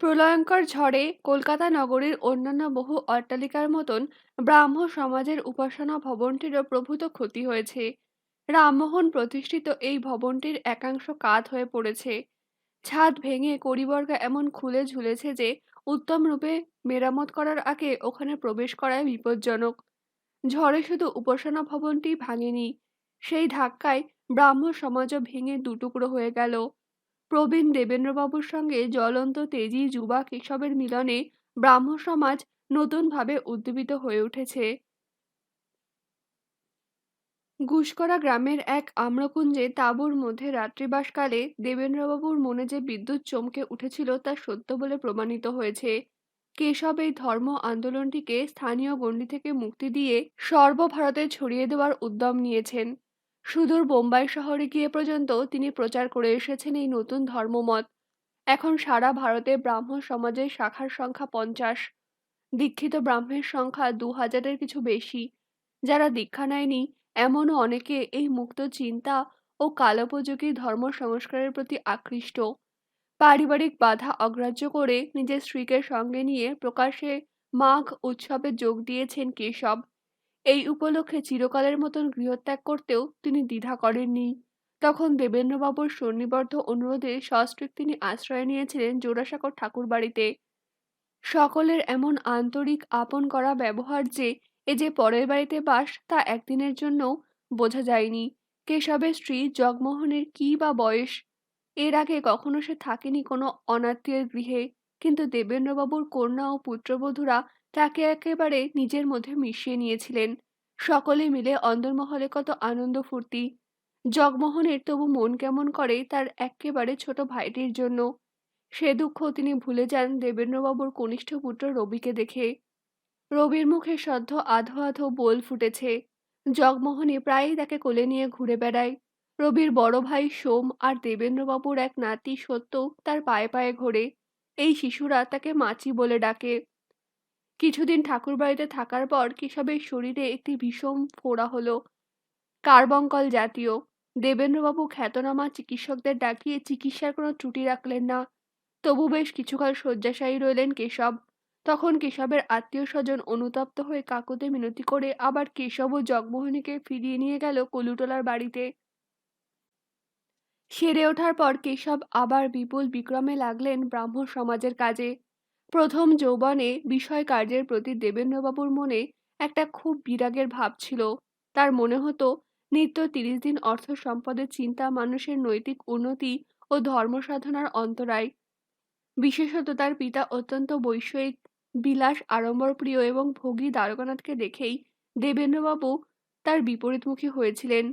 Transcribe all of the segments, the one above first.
প্রলয়ঙ্কর ঝড়ে কলকাতা নগরীর অন্যান্য বহু অট্টালিকার মতন ব্রাহ্ম সমাজের উপাসনা ভবনটিরও প্রভূত ক্ষতি হয়েছে। রামমোহন প্রতিষ্ঠিত এই ভবনটির একাংশ কাত হয়ে পড়েছে। ছাদ ভেঙে কড়িবর্গা এমন খুলে ঝুলেছে যে উত্তম রূপে মেরামত করার আগে ওখানে প্রবেশ করায় বিপজ্জনক। ঝড়ে শুধু উপাসনা ভবনটি ভাঙেনি, সেই ধাক্কায় ব্রাহ্ম সমাজও ভেঙে দুটুকরো হয়ে গেল। প্রবীণ দেবেন্দ্রবাবুর সঙ্গে জ্বলন্ত তেজি যুবা কেশবের মিলনে ব্রাহ্ম সমাজ নতুনভাবে উদ্দীপিত হয়ে উঠেছে। ঘুষকরা গ্রামের এক আম্রকুঞ্জে তাঁবুর মধ্যে রাত্রিবাসকালে দেবেন্দ্রবাবুর মনে যে বিদ্যুৎ চমকে উঠেছিল তা সত্য বলে প্রমাণিত হয়েছে। কেশব এই ধর্ম আন্দোলনটিকে স্থানীয় গণ্ডি থেকে মুক্তি দিয়ে সর্বভারতে ছড়িয়ে দেওয়ার উদ্যম নিয়েছেন। সুদূর বোম্বাই শহরে গিয়ে পর্যন্ত তিনি প্রচার করে এসেছেন এই নতুন ধর্মমত। এখন সারা ভারতে ব্রাহ্ম সমাজের শাখার সংখ্যা 50। দীক্ষিত ব্রাহ্মের সংখ্যা 2000-এর কিছু বেশি। যারা দীক্ষা নেয়নি এমনও অনেকে এই মুক্ত চিন্তা ও কালোপযোগী ধর্ম সংস্কারের প্রতি আকৃষ্ট। পারিবারিক বাধা অগ্রাহ্য করে নিজের স্ত্রীকে সঙ্গে নিয়ে প্রকাশ্যে মাঘ উৎসবে যোগ দিয়েছেন কেশব। এই উপলক্ষে চিরকালের মতন গৃহত্যাগ করতেও তিনি দ্বিধা করেননি। তখন দেবেন্দ্রবাবুর সন্নিবদ্ধ অনুরোধে সস্ত্রীক তিনি আশ্রয় নিয়েছিলেন জোড়াসাঁকোর ঠাকুরবাড়িতে। সকলের এমন আন্তরিক আপন করা ব্যবহার যে এ যে পরের বাড়িতে বাস তা একদিনের জন্যও বোঝা যায়নি। কেশবের স্ত্রী জগমোহনের কী বা বয়স, এর আগে কখনো সে থাকেনি কোনো অনাত্মীয়ের গৃহে, কিন্তু দেবেন্দ্রবাবুর কন্যা ও পুত্রবধূরা তাকে একেবারে নিজের মধ্যে মিশিয়ে নিয়েছিলেন। সকলে মিলে অন্দরমহলে কত আনন্দ ফুর্তি। জগমোহনের তবু মন কেমন করে তার এক্কেবারে ছোট ভাইটির জন্য। সে দুঃখ তিনি ভুলে যান দেবেন্দ্রবাবুর কনিষ্ঠ পুত্র রবিকে দেখে। রবির মুখে সদ্য আধো আধো বোল ফুটেছে। জগমোহনী প্রায়ই তাকে কোলে নিয়ে ঘুরে বেড়ায়। রবির বড় ভাই সোম আর দেবেন্দ্রবাবুর এক নাতি সত্য তার পায়ে পায়ে ঘোরে। এই শিশুরা তাকে মাচি বলে ডাকে। কিছুদিন ঠাকুরবাড়িতে থাকার পর কেশবের শরীরে একটি ভীষণ ফোড়া হলো, কার্বঙ্কল জাতীয়। দেবেন্দ্রবাবু খ্যাতনামা চিকিৎসকদের ডাকিয়ে চিকিৎসার কোনো ত্রুটি রাখলেন না। তবু বেশ কিছুকাল শয্যাশায়ী রইলেন কেশব। তখন কেশবের আত্মীয় স্বজন অনুতপ্ত হয়ে কাকুতে মিনতি করে আবার কেশব ও জগমোহনীকে ফিরিয়ে নিয়ে গেল কলুটোলার বাড়িতে। সেরে ওঠার পর কেশব আবার বিপুল বিক্রমে লাগলেন ব্রাহ্ম সমাজের কাজে। প্রথম যৌবনে বিষয় কার্যের প্রতি দেবেন্দ্রবাবুর মনে একটা খুব বিরাগের ভাব ছিল। তার মনে হতো নিত্য 30 দিন অর্থ সম্পদের চিন্তা মানুষের নৈতিক উন্নতি ও ধর্ম সাধনার অন্তরায়। বিশেষত তার পিতা অত্যন্ত বৈষয়িক, বিলাস আড়ম্বরপ্রিয় এবং ভোগী দ্বারকানাথকে দেখেই দেবেন্দ্রবাবু তার বিপরীতমুখী হয়েছিলেন।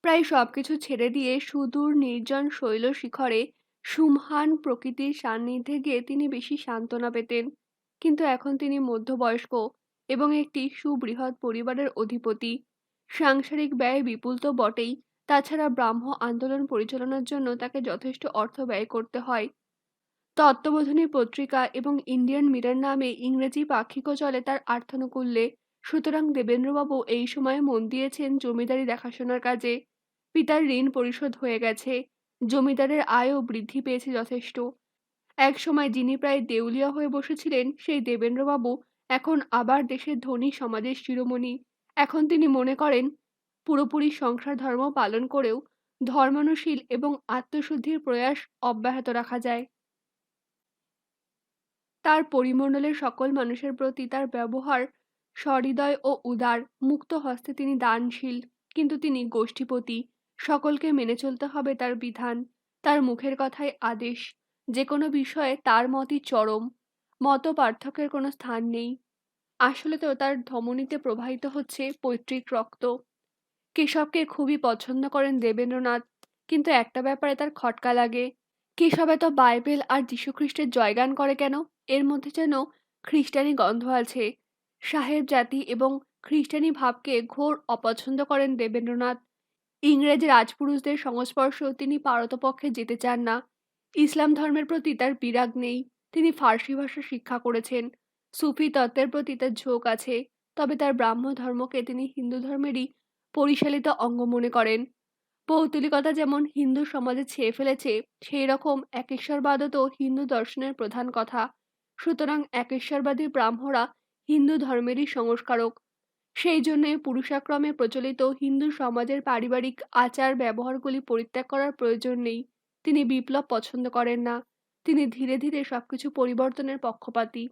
প্রায় সবকিছু ছেড়ে দিয়ে সুদূর নির্জন শৈল শিখরে সুমহান প্রকৃতির সান্নিধ্যে গিয়ে তিনি বেশি সান্ত্বনা পেতেন। কিন্তু এখন তিনি মধ্যবয়স্ক এবং একটি সুবৃহৎ পরিবারের অধিপতি। সাংসারিক ব্যয় বিপুল তো বটেই, তাছাড়া ব্রাহ্ম আন্দোলন পরিচালনার জন্য তাকে যথেষ্ট অর্থ ব্যয় করতে হয়। তত্ত্ববোধিনী পত্রিকা এবং ইন্ডিয়ান মিরর নামে ইংরেজি পাক্ষিকও চলে তার আর্থানুকূল্যে। সুতরাং দেবেন্দ্রবাবু এই সময়ে মন দিয়েছেন জমিদারি দেখাশোনার কাজে। পিতার ঋণ পরিশোধ হয়ে গেছে, জমিদারের আয়ও বৃদ্ধি পেয়েছে যথেষ্ট। এক সময় যিনি প্রায় দেউলিয়া হয়ে বসেছিলেন সেই দেবেন্দ্রবাবু এখন আবার দেশের ধনী সমাজের শিরোমণি। এখন তিনি মনে করেন পুরোপুরি সংসার ধর্ম পালন করেও ধর্মানুশীল এবং আত্মশুদ্ধির প্রয়াস অব্যাহত রাখা যায়। তার পরিমণ্ডলের সকল মানুষের প্রতি তার ব্যবহার সহৃদয় ও উদার, মুক্ত হস্তে তিনি দানশীল। কিন্তু তিনি গোষ্ঠীপতি, সকলকে মেনে চলতে হবে তার বিধান, তার মুখের কথাই আদেশ। যে কোনো বিষয়ে তার মতই চরম, মত পার্থক্যের কোনো স্থান নেই। আসলে তো তার ধমনীতে প্রবাহিত হচ্ছে পৈতৃক রক্ত। কেশবকে খুবই পছন্দ করেন দেবেন্দ্রনাথ, কিন্তু একটা ব্যাপারে তার খটকা লাগে। কেশব এত বাইবেল আর যীশুখ্রিস্টের জয়গান করে কেন? এর মধ্যে যেন খ্রিস্টানি গন্ধ আছে। সাহেব জাতি এবং খ্রিস্টানি ভাবকে ঘোর অপছন্দ করেন দেবেন্দ্রনাথ। ইংরেজ রাজপুরুষদের সংস্পর্শ তিনি পারতপক্ষে যেতে চান না। ইসলাম ধর্মের প্রতি তার বিরাগ নেই। তিনি ফার্সি ভাষা শিক্ষা করেছেন। সুফি তত্ত্বের প্রতি তার ঝোঁক আছে। তবে তার ব্রাহ্ম ধর্মকে তিনি হিন্দু ধর্মেরই পরিশালিত অঙ্গ মনে করেন। পৌত্তলিকতা যেমন হিন্দু সমাজে ছেয়ে ফেলেছে, সেই রকম একেশ্বরবাদও তো হিন্দু দর্শনের প্রধান কথা। সুতরাং একেশ্বরবাদী ব্রাহ্মরা হিন্দু ধর্মেরই সংস্কারক। সেই জন্যে পুরুষাক্রমে প্রচলিত হিন্দু সমাজের পারিবারিক আচার ব্যবহারগুলি পরিত্যাগ করার প্রয়োজন নেই। তিনি বিপ্লব পছন্দ করেন না। তিনি ধীরে ধীরে সবকিছু পরিবর্তনের পক্ষপাতী।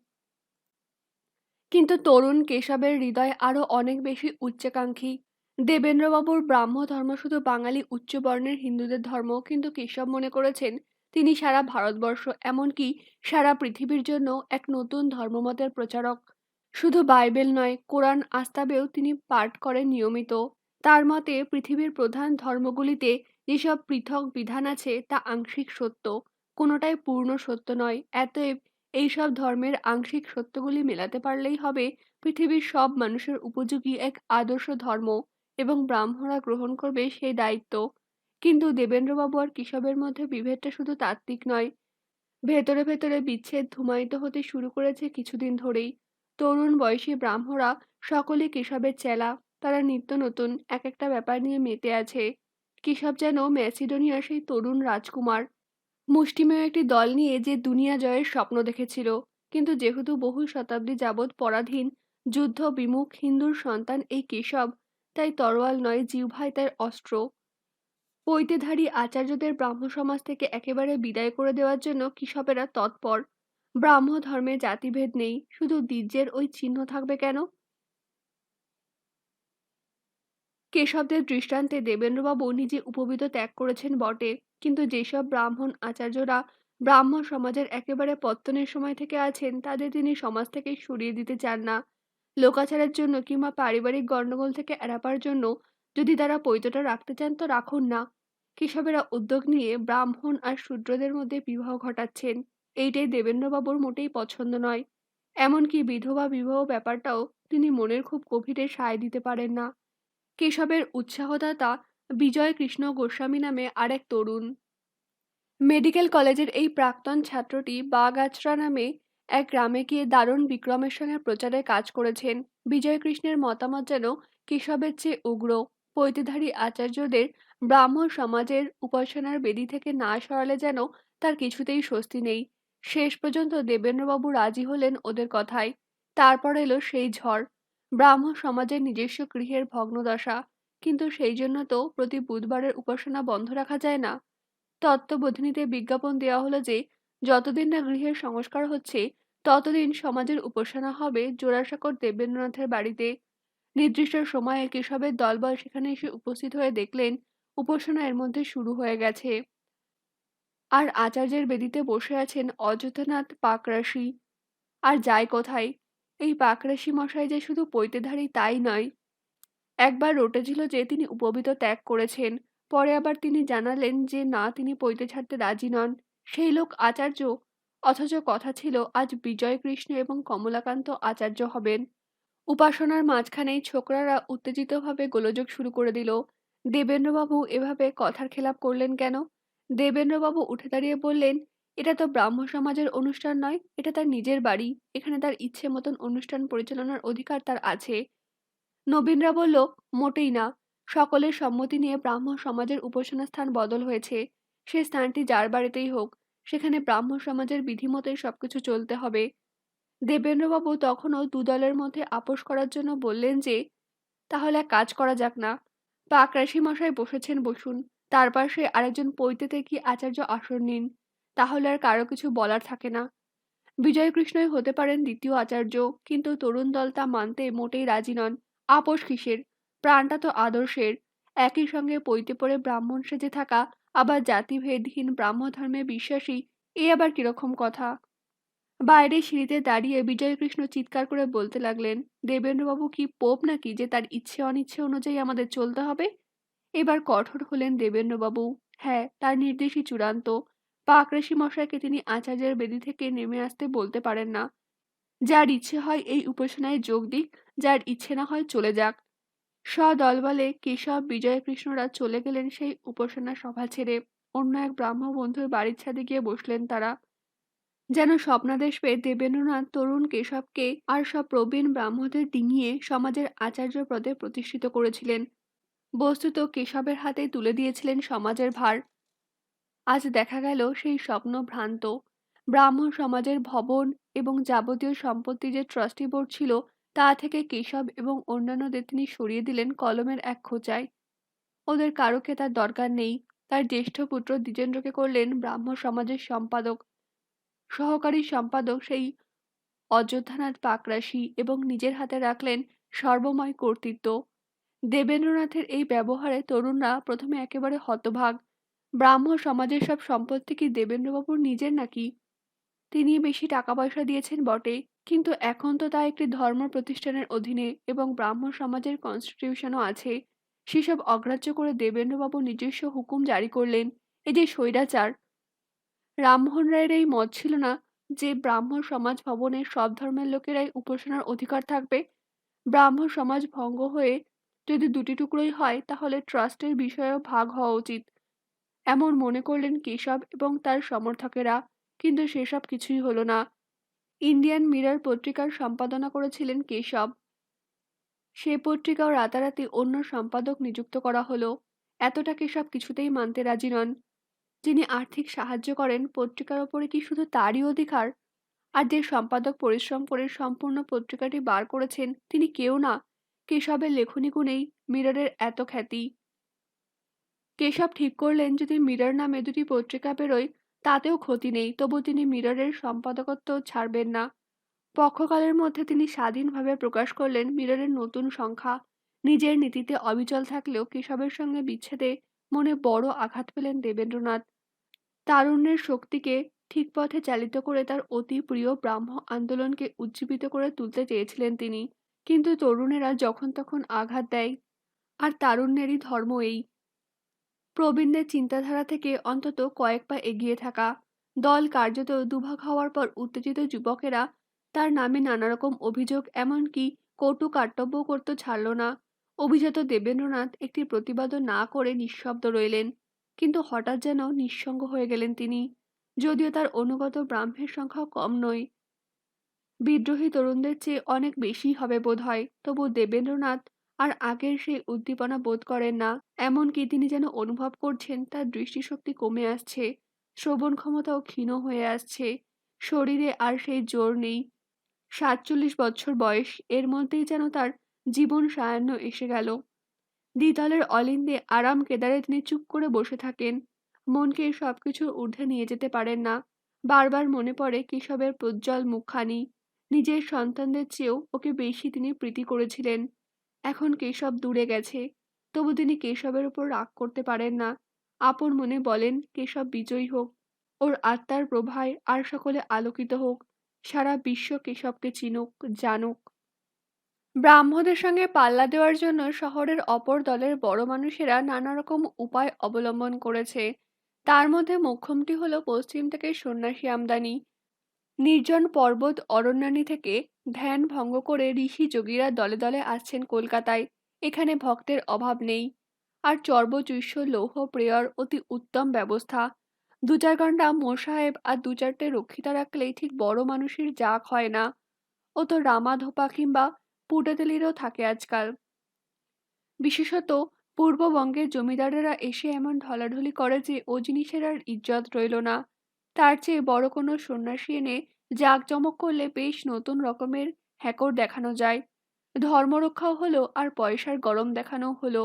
কিন্তু তরুণ কেশবের হৃদয় আরো অনেক বেশি উচ্চাকাঙ্ক্ষী। দেবেন্দ্রবাবুর ব্রাহ্ম ধর্ম শুধু বাঙালি উচ্চবর্ণের হিন্দুদের ধর্ম, কিন্তু কেশব মনে করেছেন তিনি সারা ভারতবর্ষ, এমনকি সারা পৃথিবীর জন্য এক নতুন ধর্মমতের প্রচারক। শুধু বাইবেল নয়, কোরআন আস্তাবেও তিনি পাঠ করেন নিয়মিত। তার মতে পৃথিবীর প্রধান ধর্মগুলিতে যেসব পৃথক বিধান আছে তা আংশিক সত্য, কোনোটাই পূর্ণ সত্য নয়। অতএব এইসব ধর্মের আংশিক সত্যগুলি মেলাতে পারলেই হবে পৃথিবীর সব মানুষের উপযোগী এক আদর্শ ধর্ম, এবং ব্রাহ্মণরা গ্রহণ করবে সেই দায়িত্ব। কিন্তু দেবেন্দ্রবাবু আর কেশবের মধ্যে বিভেদটা শুধু তাত্ত্বিক নয়, ভেতরে ভেতরে বিচ্ছেদ ধূমায়িত হতে শুরু করেছে কিছুদিন ধরেই। তরুণ বয়সী ব্রাহ্মরা সকলে কেশবের চেলা। তারা নিত্য নতুন এক একটা ব্যাপার নিয়ে মেতে আছে। কেশব যেন ম্যাসিডোনিয়ার সেই তরুণ রাজকুমার, মুষ্টিমেয় একটি দল নিয়ে যে দুনিয়া জয়ের স্বপ্ন দেখেছিল। কিন্তু যেহেতু বহু শতাব্দী যাবৎ পরাধীন, যুদ্ধ বিমুখ হিন্দুর সন্তান এই কেশব, তাই তরোয়াল নয়, জিহ্বাই তার অস্ত্র। পৈতেধারী আচার্যদের ব্রাহ্ম সমাজ থেকে একেবারে বিদায় করে দেওয়ার জন্য কেশবেরা তৎপর। ব্রাহ্ম ধর্মে জাতিভেদ নেই, শুধু দ্বিজের ওই চিহ্ন থাকবে কেন? কেশবদের দৃষ্টান্তে দেবেন্দ্রবাবু নিজে উপবীত ত্যাগ করেছেন বটে, কিন্তু যেসব ব্রাহ্মণ আচার্যরা ব্রাহ্ম সমাজের একেবারে পত্তনের সময় থেকে আছেন, তাদের তিনি সমাজ থেকে সরিয়ে দিতে চান না। লোকাচারের জন্য কিংবা পারিবারিক গণ্ডগোল থেকে এড়াবার জন্য যদি তারা পৈতটা রাখতে চান তো রাখুন না। কেশবেরা উদ্যোগ নিয়ে ব্রাহ্মণ আর শূদ্রদের মধ্যে বিবাহ ঘটাচ্ছেন। এইটাই দেবেন্দ্রবাবুর মোটেই পছন্দ নয়। এমনকি বিধবা বিবাহ ব্যাপারটাও তিনি মনের খুব গভীরে সায় দিতে পারেন না। কেশবের উৎসাহদাতা বিজয় কৃষ্ণ গোস্বামী নামে আরেক তরুণ। মেডিকেল কলেজের এই প্রাক্তন ছাত্রটি বাগাছড়া নামে এক গ্রামে গিয়ে দারুণ বিক্রমের সঙ্গে প্রচারে কাজ করেছেন। বিজয় কৃষ্ণের মতামত যেন কেশবের চেয়ে উগ্র। পৈতেধারী আচার্যদের ব্রাহ্মণ সমাজের উপাসনার বেদি থেকে না সরালে যেন তার কিছুতেই স্বস্তি নেই। শেষ পর্যন্ত দেবেন্দ্রবাবু রাজি হলেন ওদের কথায়। তারপর এলো সেই ঝড়, ব্রাহ্ম সমাজের নিজস্ব গৃহের ভগ্নদশা। কিন্তু সেই জন্য তো প্রতি বুধবারের উপাসনা বন্ধ রাখা যায় না। তত্ত্ববোধিনীতে বিজ্ঞাপন দেওয়া হলো যে যতদিন না গৃহের সংস্কার হচ্ছে, ততদিন সমাজের উপাসনা হবে জোড়াসাঁকোর দেবেন্দ্রনাথের বাড়িতে। নির্দিষ্ট সময়ে কেশবের দলবল সেখানে এসে উপস্থিত হয়ে দেখলেন উপাসনা এর মধ্যে শুরু হয়ে গেছে। আর আচার্যের বেদিতে বসে আছেন অযোধ্যানাথ পাকরাশি। আর যায় কোথায়? এই পাকরাশি মশাই যে শুধু পৈতেধারী তাই নয়, একবার রটেছিল যে তিনি উপবীত ত্যাগ করেছেন। পরে আবার তিনি জানালেন যে না, তিনি পৈতে ছাড়তে রাজি নন। সেই লোক আচার্য, অথচ কথা ছিল আজ বিজয় কৃষ্ণ এবং কমলাকান্ত আচার্য হবেন। উপাসনার মাঝখানেই ছোকরারা উত্তেজিতভাবে গোলযোগ শুরু করে দিল। দেবেন্দ্রবাবু এভাবে কথার খেলাপ করলেন কেন? দেবেন্দ্রবাবু উঠে দাঁড়িয়ে বললেন, এটা তো ব্রাহ্ম সমাজের অনুষ্ঠান নয়, এটা তার নিজের বাড়ি। এখানে তার ইচ্ছে মতন অনুষ্ঠান পরিচালনার অধিকার তার আছে। নবীনরা বলল, মোটেই না। সকলের সম্মতি নিয়ে ব্রাহ্ম সমাজের উপাসনা স্থান বদল হয়েছে। সে স্থানটি যার বাড়িতেই হোক, সেখানে ব্রাহ্ম সমাজের বিধিমতোই সবকিছু চলতে হবে। দেবেন্দ্রবাবু তখনও দুদলের মধ্যে আপোষ করার জন্য বললেন যে, তাহলে এক কাজ করা যাক না। পাকরাশি মশাই বসেছেন, বসুন। তার পাশে আরেকজন পৈতেতে কি আচার্য আসন নিন। তাহলে আর কারো কিছু বলার থাকে না। বিজয়কৃষ্ণই হতে পারেন দ্বিতীয় আচার্য, কিন্তু তরুণ দল তা মানতে মোটেই রাজি নন। আপোষ কিসের? প্রাণটা তো আদর্শের। একই সঙ্গে পৈতে পড়ে ব্রাহ্মণ সেজে থাকা, আবার জাতিভেদহীন ব্রাহ্ম ধর্মে বিশ্বাসী, এ আবার কিরকম কথা? বাইরে সিঁড়িতে দাঁড়িয়ে বিজয়কৃষ্ণ চিৎকার করে বলতে লাগলেন, দেবেন্দ্রবাবু কি পোপ নাকি যে তার ইচ্ছে অনিচ্ছে অনুযায়ী আমাদের চলতে হবে? এবার কঠোর হলেন দেবেন্দ্রবাবু। হ্যাঁ, তার নির্দেশই চূড়ান্ত। পাকরাশি মশাইকে তিনি আচার্যের বেদি থেকে নেমে আসতে বলতে পারেন না। যার ইচ্ছে হয় এই উপাসনায় যোগ দিক, যার ইচ্ছে না হয় চলে যাক। সদলবলে কেশব বিজয়কৃষ্ণরা চলে গেলেন সেই উপাসনা সভা ছেড়ে। অন্য এক ব্রাহ্ম বন্ধুর বাড়ির ছাদে গিয়ে বসলেন তারা। যেন স্বপ্নাদেশ পেয়ে দেবেন্দ্রনাথ তরুণ কেশবকে আর সব প্রবীণ ব্রাহ্মদের ডিঙিয়ে সমাজের আচার্য পদে প্রতিষ্ঠিত করেছিলেন। বস্তুত কেশবের হাতে তুলে দিয়েছিলেন সমাজের ভার। আজ দেখা গেল সেই স্বপ্ন ভ্রান্ত। ব্রাহ্মণ সমাজের ভবন এবং যাবতীয় সম্পত্তি যে ট্রাস্টি বোর্ড ছিল, তা থেকে কেশব এবং অন্যান্যদের তিনি সরিয়ে দিলেন কলমের এক খোঁচায়। ওদের কারোকে তার দরকার নেই। তার জ্যেষ্ঠ পুত্র দ্বিজেন্দ্রকে করলেন ব্রাহ্ম সমাজের সম্পাদক। সহকারী সম্পাদক সেই অযোধ্যানাথ পাকরাশি এবং নিজের হাতে রাখলেন সর্বময় কর্তৃত্ব। দেবেন্দ্রনাথের এই ব্যবহারে তরুণরা প্রথমে একেবারে হতবাক। ব্রাহ্ম সমাজের সব সম্পত্তি কি দেবেন্দ্রবাবুর নিজের নাকি? তিনি বেশি টাকা পয়সা দিয়েছেন বটে, কিন্তু এখন তো তা একটি ধর্ম প্রতিষ্ঠানের অধীনে এবং ব্রাহ্ম সমাজের কনস্টিটিউশনও আছে। সেসব অগ্রাহ্য করে দেবেন্দ্রবাবু নিজস্ব হুকুম জারি করলেন। এই যে স্বৈরাচার! রামমোহন রায়ের এই মত ছিল না যে ব্রাহ্ম সমাজ ভবনে সব ধর্মের লোকেরাই উপাসনার অধিকার থাকবে। ব্রাহ্ম সমাজ ভঙ্গ হয়ে যদি দুটি টুকরোই হয়, তাহলে ট্রাস্টের বিষয়েও ভাগ হওয়া উচিত, এমন মনে করলেন কেশব এবং তার সমর্থকেরা। কিন্তু সেসব কিছুই হলো না। ইন্ডিয়ান মিরর পত্রিকার সম্পাদনা করেছিলেন কেশব। সে পত্রিকাও রাতারাতি অন্য সম্পাদক নিযুক্ত করা হলো। এতটা কেশব কিছুতেই মানতে রাজি নন। যিনি আর্থিক সাহায্য করেন, পত্রিকার ওপরে কি শুধু তারই অধিকার? আর যে সম্পাদক পরিশ্রম করে সম্পূর্ণ পত্রিকাটি বার করেছেন, তিনি কেউ না। কেশবের লেখনী গুণেই মিররের এত খ্যাতি। কেশব ঠিক করলেন যদি মিরর নামে দুটি পত্রিকা বেরোয়, তাতেও ক্ষতি নেই, তবু তিনি মিররের সম্পাদকত্ব ছাড়বেন না। পক্ষকালের মধ্যে তিনি স্বাধীনভাবে প্রকাশ করলেন মিররের নতুন সংখ্যা। নিজের নীতিতে অবিচল থাকলেও কেশবের সঙ্গে বিচ্ছেদে মনে বড় আঘাত পেলেন দেবেন্দ্রনাথ। তারুণ্যের শক্তিকে ঠিক পথে চালিত করে তার অতি প্রিয় ব্রাহ্ম আন্দোলনকে উজ্জীবিত করে তুলতে চেয়েছিলেন তিনি। কিন্তু তরুণেরা যখন তখন আঘাত দেয়, আর তারুণ্যেরই ধর্ম এই। প্রবীণদের চিন্তাধারা থেকে অন্তত কয়েক পা এগিয়ে থাকা। দল কার্যত দুভাগ হওয়ার পর উত্তেজিত যুবকেরা তার নামে নানারকম অভিযোগ, এমনকি কটু কার্তব্য করতে ছাড়ল না। অভিজাত দেবেন্দ্রনাথ একটি প্রতিবাদও না করে নিঃশব্দ রইলেন। কিন্তু হঠাৎ যেন নিঃসঙ্গ হয়ে গেলেন তিনি। যদিও তার অনুগত ব্রাহ্মের সংখ্যা কম নয়, বিদ্রোহী তরুণদের চেয়ে অনেক বেশি হবে বোধহয়, তবু দেবেন্দ্রনাথ আর আগের সেই উদ্দীপনা বোধ করেন না। এমনকি তিনি যেন অনুভব করছেন তার দৃষ্টিশক্তি কমে আসছে, শ্রবণ ক্ষমতাও ক্ষীণ হয়ে আসছে, শরীরে আর সেই জোর নেই। 47 বছর বয়স, এর মধ্যেই যেন তার জীবন সায়াহ্ন এসে গেল। দ্বিতলের অলিন্দে আরাম কেদারে তিনি চুপ করে বসে থাকেন। মনকে সবকিছুর ঊর্ধ্বে নিয়ে যেতে পারেন না। বারবার মনে পড়ে কেশবের প্রজ্জ্বল মুখখানি। নিজের সন্তানদের চেয়েও ওকে বেশি তিনি প্রীতি করেছিলেন। এখন কেশব দূরে গেছে, তবু তিনি কেশবের উপর রাগ করতে পারেন না। আপন মনে বলেন কেশব বিজয়ী হোক, ওর আত্মার প্রভায় আর সকলে আলোকিত হোক, সারা বিশ্ব কেশবকে চিনুক, জানুক। ব্রাহ্মদের সঙ্গে পাল্লা দেওয়ার জন্য শহরের অপর দলের বড় মানুষেরা নানা রকম উপায় অবলম্বন করেছে। তার মধ্যে মোক্ষমটি হলো পশ্চিম থেকে সন্ন্যাসী আমদানি। নির্জন পর্বত অরণ্যানী থেকে ধ্যান ভঙ্গ করে ঋষি যোগীরা দলে দলে আসছেন কলকাতায়। এখানে ভক্তের অভাব নেই। আর চর্বচুষ্য লৌহ প্রেয়র অতি উত্তম ব্যবস্থা। 2-4 ঘন্টা মোসাহেব আর 2-4টে রক্ষিতা রাখলেই ঠিক বড় মানুষের জাগ হয় না। ও তো রামাধোপা কিংবা পুটাতেলিরও থাকে আজকাল। বিশেষত পূর্ববঙ্গের জমিদারেরা এসে এমন ঢলাঢলি করে যে ও জিনিসের আর ইজ্জত রইল না। তার চেয়ে বড় কোনো সন্ন্যাসী এনে জাঁকজমক করলে বেশ নতুন রকমের হ্যাকর দেখানো যায়। ধর্মরক্ষাও হলো আর পয়সার গরম দেখানো হলো।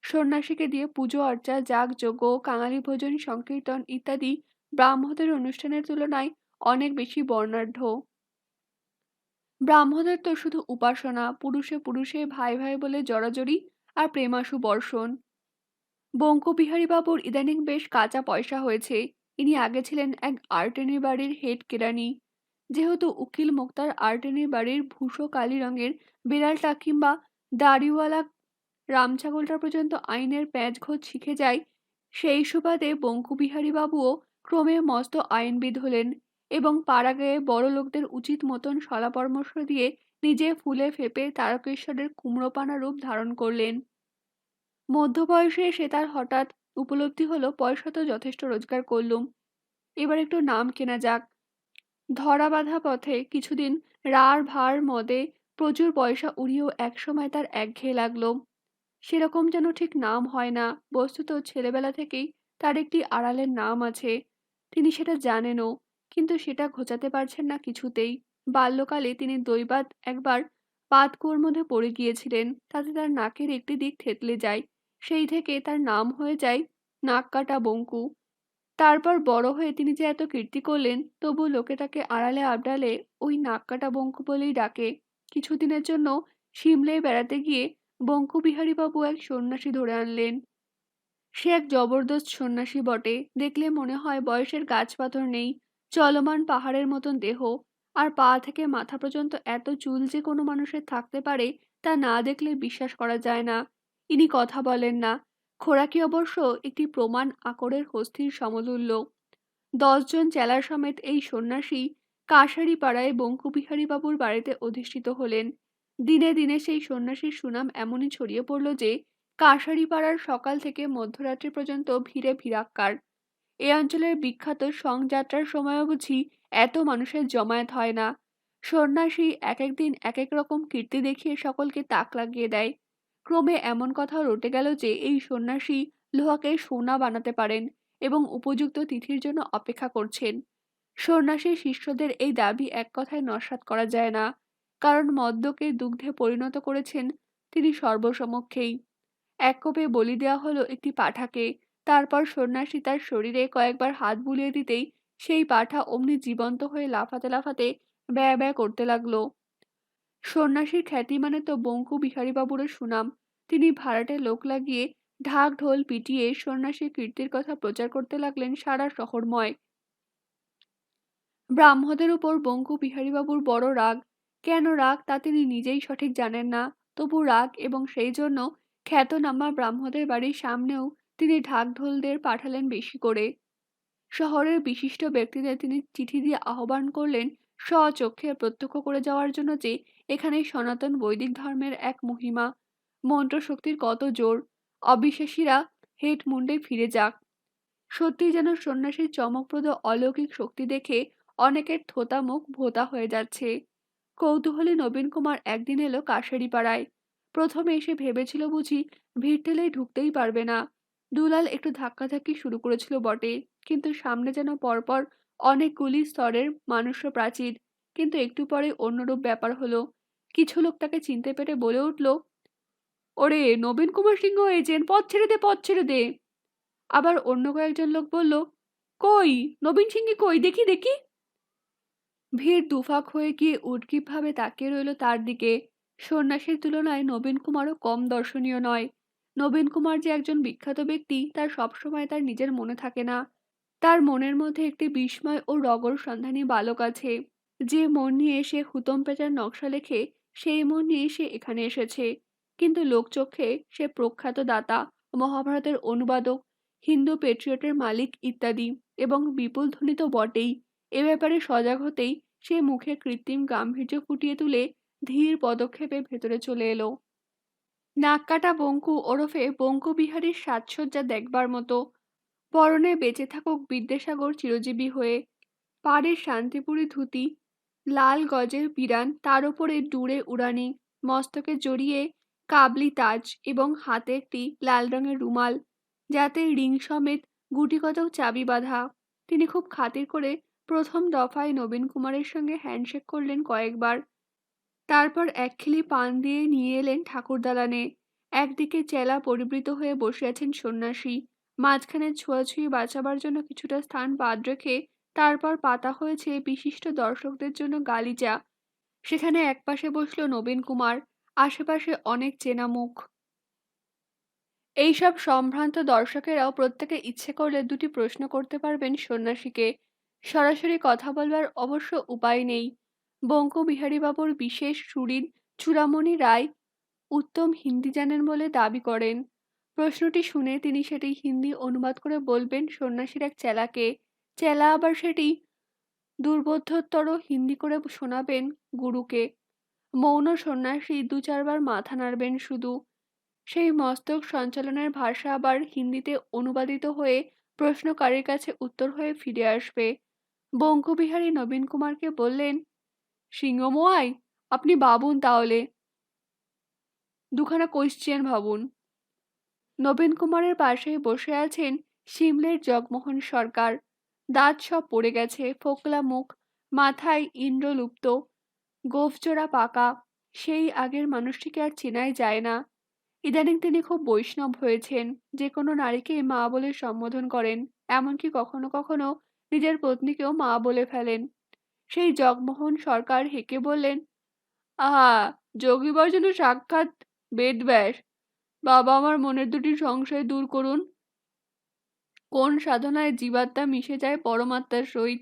সন্ন্যাসীকে দিয়ে পুজো আর্চা, যাগযজ্ঞ, কাঙালি ভোজন, সংকীর্তন ইত্যাদি ব্রাহ্মদের অনুষ্ঠানের তুলনায় অনেক বেশি বর্ণাঢ্য। ব্রাহ্মদের তো শুধু উপাসনা, পুরুষে পুরুষে ভাই ভাই বলে জড়াজড়ি আর প্রেমাশু বর্ষণ। বঙ্কুবিহারী বাবুর ইদানিং বেশ কাঁচা পয়সা হয়েছে। ইনি আগে ছিলেন এক আর্টেনির বাড়ির হেড কেরানি। যেহেতু উকিল মোক্তার আর্টেনির বাড়ির ভূষো কালি রঙের বিড়ালটা কিংবা দাড়িওয়ালা রামছাগলটা পর্যন্ত আইনের প্যাঁচঘোঁচ শিখে যায়, সেই সুবাদে বঙ্কুবিহারী বাবুও ক্রমে মস্ত আইনবিদ হলেন এবং পাড়াগাঁয়ে বড় লোকদের উচিত মতন শলা পরামর্শ দিয়ে নিজে ফুলে ফেঁপে তারকেশ্বরের কুমড়োপানা রূপ ধারণ করলেন। মধ্যবয়সে এসে তার হঠাৎ উপলব্ধি হলো পয়সা তো যথেষ্ট রোজগার করলুম, এবার একটু নাম কেনা যাক। ধরা বাঁধা পথে কিছুদিন রার ভার মদে প্রচুর পয়সা উড়িয়েও একসময় তার একঘেয়ে লাগলো। সেরকম যেন ঠিক নাম হয় না। বস্তুত ছেলেবেলা থেকেই তার একটি আড়ালের নাম আছে। তিনি সেটা জানেনও, কিন্তু সেটা ঘোচাতে পারছেন না কিছুতেই। বাল্যকালে তিনি দৈবাৎ একবার পাতকুয়োর মধ্যে পড়ে গিয়েছিলেন। তাতে তার নাকের একটি দিক থেঁতলে যায়। সেই থেকে তার নাম হয়ে যায় নাককাটা বঙ্কু। তারপর বড় হয়ে তিনি যে এত কীর্তি করলেন, তবু লোকে তাকে আড়ালে আবডালে ওই নাককাটা বঙ্কু বলেই ডাকে। কিছুদিনের জন্য সিমলায় বেড়াতে গিয়ে বঙ্কু বিহারীবাবু এক সন্ন্যাসী ধরে আনলেন। সে এক জবরদস্ত সন্ন্যাসী বটে। দেখলে মনে হয় বয়সের গাছপাথর নেই, চলমান পাহাড়ের মতন দেহ, আর পা থেকে মাথা পর্যন্ত এত চুল যে কোনো মানুষের থাকতে পারে তা না দেখলে বিশ্বাস করা যায় না। ইনি কথা বলেন না। খোরাকি অবশ্য একটি প্রমাণ আকরের হস্তির সমতুল্য। ১০ জন চেলার সমেত এই সন্ন্যাসী কাশারিপাড়ায় বঙ্কুবিহারীবাবুর বাড়িতে অধিষ্ঠিত হলেন। দিনে দিনে সেই সন্ন্যাসীর সুনাম এমনই ছড়িয়ে পড়ল যে কাশারিপাড়ার সকাল থেকে মধ্যরাত্রি পর্যন্ত ভিড়ে ভিড়াক্কার। এ অঞ্চলের বিখ্যাত সংযাত্রার সময়ও বুঝি এত মানুষের জমায়েত হয় না। সন্ন্যাসী এক এক দিন এক এক রকম কীর্তি দেখিয়ে সকলকে তাক লাগিয়ে দেয়। ক্রমে এমন কথাও রটে গেল যে এই সন্ন্যাসী লোহাকে সোনা বানাতে পারেন এবং উপযুক্ত তিথির জন্য অপেক্ষা করছেন। সন্ন্যাসীর শিষ্যদের এই দাবি এক কথায় নস্যাৎ করা যায় না, কারণ মদ্যকে দুগ্ধে পরিণত করেছেন তিনি সর্বসমক্ষেই। এক কোপে বলি দেওয়া হলো একটি পাঁঠাকে। তারপর সন্ন্যাসী তার শরীরে কয়েকবার হাত বুলিয়ে দিতেই সেই পাঁঠা অমনি জীবন্ত হয়ে লাফাতে লাফাতে ব্যয় ব্যয় করতে লাগলো। সন্ন্যাসীর খ্যাতি মানে তো বঙ্কু বিহারীবাবুরও সুনাম। তিনি ভাড়াটে লোক লাগিয়ে ঢাক ঢোল পিটিয়ে সন্ন্যাসীর কীর্তির কথা প্রচার করতে লাগলেন সারা শহরময়। ব্রাহ্মদের উপর বঙ্কু বিহারীবাবুর বড় রাগ। কেন রাগ তা তিনি নিজেই সঠিক জানেন না। তবু রাগ, এবং সেই জন্য খ্যাতনামা ব্রাহ্মদের বাড়ির সামনেও তিনি ঢাক-ঢোলদের পাঠালেন বেশি করে। শহরের বিশিষ্ট ব্যক্তিদের তিনি চিঠি দিয়ে আহ্বান করলেন স্বচক্ষে প্রত্যক্ষ করে যাওয়ার জন্য যে এখানে সনাতন বৈদিক ধর্মের এক মহিমা, মন্ত্রশক্তির কত জোর। অবিশ্বাসীরা হেড মুন্ডে ফিরে যাক। সত্যি যেন সন্ন্যাসীর চমকপ্রদ অলৌকিক শক্তি দেখে অনেকের থোতা মুখ ভোঁতা হয়ে যাচ্ছে। কৌতূহলী নবীন কুমার একদিন এলো কাশারিপাড়ায়। প্রথমে এসে ভেবেছিল বুঝি ভিড় ঠেলেই ঢুকতেই পারবে না। দুলাল একটু ধাক্কাধাক্কি শুরু করেছিল বটে, কিন্তু সামনে যেন পরপর অনেকগুলি স্তরের মানুষ্য প্রাচীর। কিন্তু একটু পরে অন্যরূপ ব্যাপার হলো। কিছু লোক তাকে চিনতে পেরে বলে উঠল, ওরে নবীন কুমার সিংহ এজেন্ট, পথ ছেড়ে দে, পথ ছেড়ে দে। আবার অন্য কয়েকজন লোক বলল, কই নবীন সিংহি কই, দেখি দেখি। ভিড় দুফাক হয়ে গিয়ে উদগ্রীবভাবে তাকিয়ে রইল তার দিকে। সন্ন্যাসীর তুলনায় নবীন কুমারও কম দর্শনীয় নয়। নবীন কুমার যে একজন বিখ্যাত ব্যক্তি তার সবসময় তার নিজের মনে থাকে না। তার মনের মধ্যে একটি বিস্ময় ও রগর সন্ধানী বালক আছে। যে মন নিয়ে সে হুতম পেঁচার নকশা লেখে, সেই মন নিয়ে সে এখানে এসেছে। কিন্তু লোকচক্ষে সে প্রখ্যাত দাতা, মহাভারতের অনুবাদক, হিন্দু পেট্রিয়টের মালিক ইত্যাদি, এবং বিপুল ধনী তো বটেই। এ ব্যাপারে সজাগ হতেই সে মুখে কৃত্রিম গাম্ভীর্য ফুটিয়ে তুলে ধীর পদক্ষেপে ভেতরে চলে এলো। নাককাটা বঙ্কু ওরফে বঙ্কু বিহারীর সাজসজ্জা দেখবার মতো। পরনে বেঁচে থাকুক বিদ্যাসাগর চিরজীবী হয়ে, পাড়ের শান্তিপুরী ধুতি, লাল গজের পিরান, তার উপরে ডুরে উড়ানি, মস্তকে জড়িয়ে কাবলি তাজ এবং হাতে একটি লাল রঙের রুমাল, যাতে রিং সমেত গুটি কতক চাবি বাঁধা। তিনি খুব খাতির করে প্রথম দফায় নবীন কুমারের সঙ্গে হ্যান্ডশেক করলেন কয়েকবার। তারপর একখিলি পান দিয়ে নিয়ে এলেন ঠাকুর দালানে। একদিকে চেলা পরিবৃত হয়ে বসে আছেন সন্ন্যাসী। মাঝখানে ছোঁয়াছুঁয়ি বাঁচাবার জন্য কিছুটা স্থান বাদ রেখে তারপর পাতা হয়েছে বিশিষ্ট দর্শকদের জন্য গালিচা। সেখানে একপাশে বসল নবীন কুমার, আশেপাশে অনেক চেনা মুখ। এইসব সম্ভ্রান্ত দর্শকেরাও প্রত্যেকে ইচ্ছে করলে দুটি প্রশ্ন করতে পারবেন সন্ন্যাসীকে। সরাসরি কথা বলবার অবশ্য উপায় নেই। বঙ্কু বিহারীবাবুর বিশেষ সুহৃদ চূড়ামণি রায় উত্তম হিন্দি জানেন বলে দাবি করেন। প্রশ্নটি শুনে তিনি সেটি হিন্দি অনুবাদ করে বলবেন সন্ন্যাসীর এক চেলাকে। চেলা আবার সেটি দুর্বোধ্যতর হিন্দি করে শোনাবেন গুরুকে। মৌন সন্ন্যাসী দু চারবার মাথা নাড়বেন শুধু। সেই মস্তক সঞ্চালনের ভাষা আবার হিন্দিতে অনুবাদিত হয়ে প্রশ্নকারীর কাছে উত্তর হয়ে ফিরে আসবে। বঙ্কুবিহারী নবীন কুমারকে বললেন, সিংহমোয়াই, আপনি ভাবুন তাহলে, দুখানা কোয়েশ্চেন ভাবুন। নবীন কুমারের পাশেই বসে আছেন সিমলের জগমোহন সরকার। দাঁত সব পড়ে গেছে, ফোকলা মুখ, মাথায় ইন্দ্রলুপ্ত, গোঁফজোড়া পাকা। সেই আগের মানুষটিকে আর চেনাই যায় না। ইদানিং তিনি খুব বৈষ্ণব হয়েছেন, যে কোনো নারীকে মা বলে সম্বোধন করেন, এমনকি কখনো কখনো নিজের পত্নীকেও মা বলে ফেলেন। সেই জগমোহন সরকার হেঁকে বললেন, আহা, যোগীবর যেন সাক্ষাৎ বেদব্যাস। বাবা আমার মনের দুটি সংশয় দূর করুন। কোন সাধনায় জীবাত্মা মিশে যায় পরমাত্মার সহিত,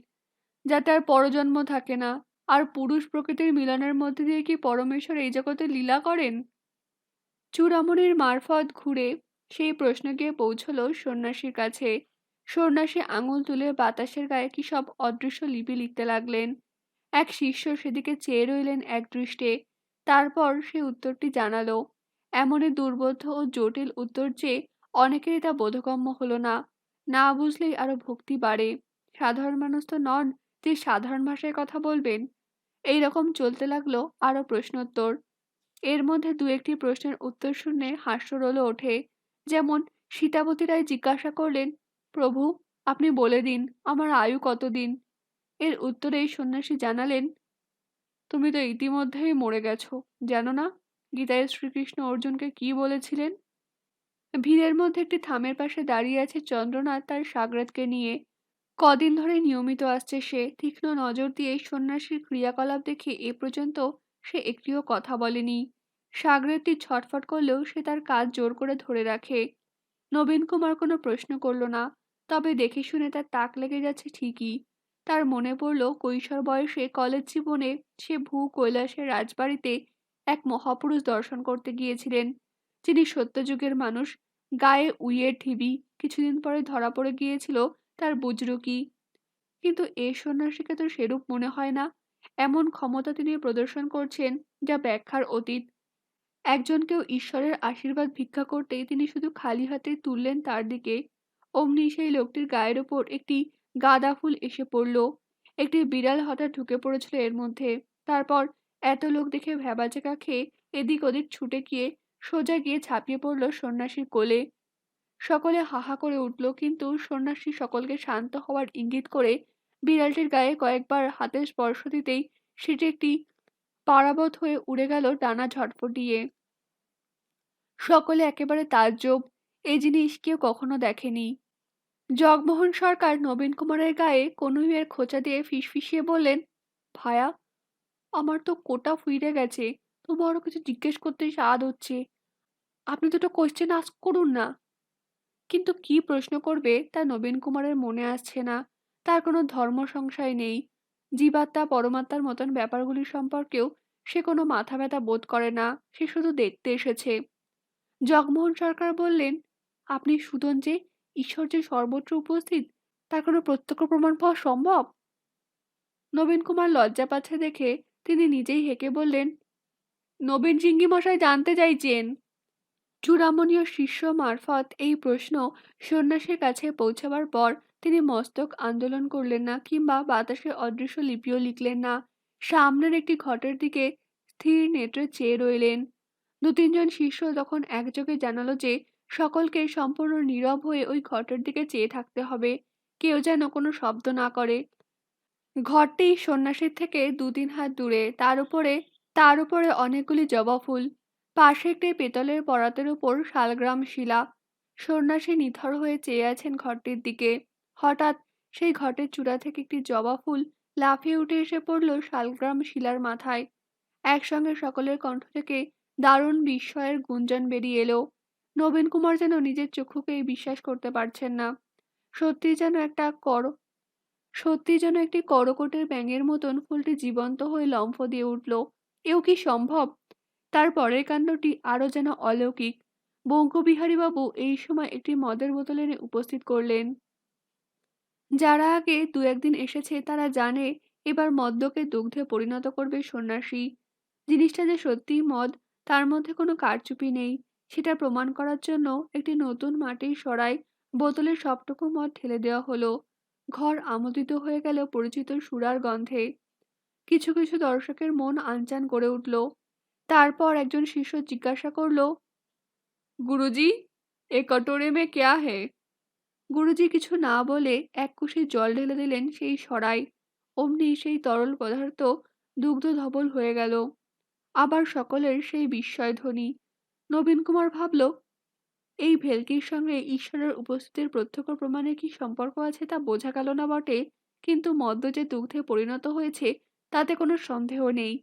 যাতে আর পরজন্ম থাকে না? আর পুরুষ প্রকৃতির মিলনের মধ্যে দিয়ে কি পরমেশ্বর এই জগতে লীলা করেন? চূড়ামণির মারফত ঘুরে সেই প্রশ্ন গিয়ে পৌঁছল সন্ন্যাসীর কাছে। সন্ন্যাসী আঙুল তুলে বাতাসের গায়ে কি সব অদৃশ্য লিপি লিখতে লাগলেন। এক শিষ্য সেদিকে চেয়ে রইলেন একদৃষ্টে। তারপর সে উত্তরটি জানালো। এমনই দুর্বোধ্য ও জটিল উত্তর যে অনেকেরই তা বোধগম্য হলো না। না বুঝলেই আরো ভক্তি বাড়ে। সাধারণ মানুষ তো নন যে সাধারণ ভাষায় কথা বলবেন। এই রকম চলতে লাগলো আরো প্রশ্নোত্তর। এর মধ্যে দু একটি প্রশ্নের উত্তর শুনে হাস্যরোল ওঠে। যেমন সীতাবতী রায় জিজ্ঞাসা করলেন, প্রভু, আপনি বলে দিন আমার আয়ু কতদিন? এর উত্তরে এই সন্ন্যাসী জানালেন, তুমি তো ইতিমধ্যেই মরে গেছো, জানো না গীতায় শ্রীকৃষ্ণ অর্জুনকে কি বলেছিলেন? ভিড়ের মধ্যে একটি থামের পাশে দাঁড়িয়ে আছে চন্দ্রনাথ তার সাগরেদকে নিয়ে। কদিন ধরে নিয়মিত আসছে সে। তীক্ষ্ণ নজর দিয়ে সন্ন্যাসীর ক্রিয়াকলাপ দেখে এ পর্যন্ত সে একটিও কথা বলেনি। সাগরেদটি ছটফট করলেও সে তার কাজ জোর করে ধরে রাখে। নবীন কুমার কোনো প্রশ্ন করল না, তবে দেখে শুনে তার তাক লেগে যাচ্ছে ঠিকই। তার মনে পড়ল কৈশোর বয়সে কলেজ জীবনে সে ভূ কৈলাসের রাজবাড়িতে এক মহাপুরুষ দর্শন করতে গিয়েছিলেন, যিনি সত্যযুগের মানুষ, গায়ে উইয়ের ঢিবি। কিছুদিন পরে ধরা পড়ে গিয়েছিল তার বুজরুকি। কিন্তু এ সন্ন্যাসীকে তো সেরূপ মনে হয় না। এমন ক্ষমতা তিনি প্রদর্শন করছেন যা ব্যাখ্যার অতীত। একজনকেও ঈশ্বরের আশীর্বাদ ভিক্ষা করতেই তিনি শুধু খালি হাতে তুললেন তার দিকে, অমনি সেই লোকটির গায়ের ওপর একটি গাঁদা ফুল এসে পড়ল। একটি বিড়াল হঠাৎ ঢুকে পড়েছিল এর মধ্যে। তারপর এত লোক দেখে ভ্যাবাচেকা খেয়ে এদিক ওদিক ছুটে গিয়ে সোজা গিয়ে ঝাঁপিয়ে পড়ল সন্ন্যাসীর কোলে। সকলে হাহা করে উঠল, কিন্তু সন্ন্যাসী সকলকে শান্ত হওয়ার ইঙ্গিত করে বিড়ালটির গায়ে কয়েকবার হাতের স্পর্শ দিতেই সেটি একটি পারাবত হয়ে উড়ে গেল ডানা ঝটফটিয়ে। সকলে একেবারে তাজ্জব। এই জিনিস কেউ কখনো দেখেনি। জগমোহন সরকার নবীন কুমারের গায়ে কনুইয়ের খোঁচা দিয়ে ফিসফিসিয়ে বললেন, ভায়া, আমার তো কোটা ফুইরে গেছে, তবু আরো কিছু জিজ্ঞেস করতে স্বাদ হচ্ছে। আপনি দুটো কোশ্চেন আস্ক করুন না। কিন্তু কি প্রশ্ন করবে তা নবীন কুমারের মনে আসছে না। তার কোনো ধর্ম সংশয় নেই। জীবাত্মা পরমাত্মার মতন ব্যাপারগুলি সম্পর্কেও সে কোনো মাথা ব্যথা বোধ করে না। সে শুধু দেখতে এসেছে। জগমোহন সরকার বললেন, আপনি সুদন যে ঈশ্বর যে সর্বত্র উপস্থিত, তার কোনো প্রত্যক্ষ প্রমাণ পাওয়া সম্ভব? নবীন কুমার লজ্জা পাচ্ছে দেখে তিনি নিজেই হেঁকে বললেন, নবীন সিংহি মশাই জানতে চাইছেন। চূড়ামণীয় শিষ্য মারফত এই প্রশ্ন সন্ন্যাসীর কাছে পৌঁছাবার পর তিনি মস্তক আন্দোলন করলেন না, কিংবা বাতাসে অদৃশ্য লিপিও লিখলেন না। সামনের একটি ঘটের দিকে স্থির নেত্রে চেয়ে রইলেন। দু তিনজন শিষ্য তখন একযোগে জানালো যে সকলকে সম্পূর্ণ নীরব হয়ে ওই ঘটের দিকে চেয়ে থাকতে হবে। কেউ যেন কোনো শব্দ না করে। ঘরটি সন্ন্যাসীর থেকে দু তিন হাত দূরে। তার উপরে অনেকগুলি জবা ফুল। পাশে একটি পেতলের পরাতের উপর শালগ্রাম শিলা। সন্ন্যাসী নিথর হয়ে চেয়ে আছেন ঘরটির দিকে। হঠাৎ সেই ঘটের চূড়া থেকে একটি জবা ফুল লাফিয়ে উঠে এসে পড়ল শালগ্রাম শিলার মাথায়। একসঙ্গে সকলের কণ্ঠ থেকে দারুণ বিস্ময়ের গুঞ্জন বেরিয়ে এলো। নবীন কুমার যেন নিজের চক্ষুকেই বিশ্বাস করতে পারছেন না। সত্যি যেন একটা কর সত্যি যেন একটি করকটের ব্যাঙের মতন ফুলটি জীবন্ত হয়ে লম্ফ দিয়ে উঠল। এও কি সম্ভব? তার পরের কাণ্ডটি আরো যেন অলৌকিক। বঙ্কবিহারীবাবু এই সময় একটি মদের বোতল এনে উপস্থিত করলেন। যারা আগে দু একদিন এসেছে তারা জানে এবার মদ্যকে দুগ্ধে পরিণত করবে সন্ন্যাসী। জিনিসটা যে সত্যিই মদ, তার মধ্যে কোনো কারচুপি নেই, সেটা প্রমাণ করার জন্য একটি নতুন মাটির সরায় বোতলের সবটুকু মদ ঢেলে দেওয়া হলো। ঘর আমোদিত হয়ে গেল পরিচিত সুরার গন্ধে। কিছু কিছু দর্শকের মন আনচান করে উঠল। তারপর একজন শিষ্য জিজ্ঞাসা করল, গুরুজি, এ कटोरे में क्या है? গুরুজি কিছু না বলে এক কুশি জল ঢেলে দিলেন সেই সরায়। অমনি সেই তরল পদার্থ দুগ্ধ ধবল হয়ে গেল। আবার সকলের সেই বিস্ময় ধ্বনি। নবীন কুমার ভাবল, এই ভেলকির সঙ্গে ঈশ্বরের উপস্থিতির প্রত্যক্ষ প্রমাণের কি সম্পর্ক আছে তা বোঝা গেল না বটে, কিন্তু মদ্য যে দুগ্ধে পরিণত হয়েছে তাতে কোনো সন্দেহ নেই।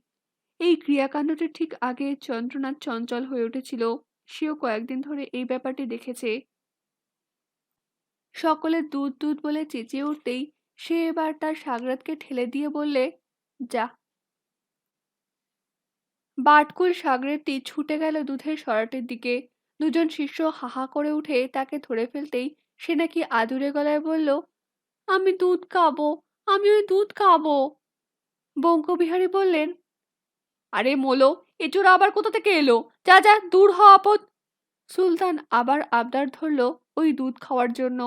এই ক্রিয়াকাণ্ডটির ঠিক আগে চন্দ্রনাথ চঞ্চল হয়ে উঠেছিল। সেও কয়েকদিন ধরে এই ব্যাপারটি দেখেছে। সকলে দুধ দুধ বলে চেঁচিয়ে উঠতেই সে এবার তার সাগরাতকে ঠেলে দিয়ে বললে, যা। বাটকুল সাগরেদটি ছুটে গেল দুধের সরাটির দিকে। দুজন শিষ্য হাহা করে উঠে তাকে ধরে ফেলতেই সে নাকি আদুরে গলায় বলল, আমি দুধ খাবো, আমি ওই দুধ খাবো। বঙ্কবিহারী বললেন, আরে মোলো, এ চোরা আবার কোথা থেকে এলো? যা যা, দূর হ আপদ। সুলতান আবার আবদার ধরল ওই দুধ খাওয়ার জন্য।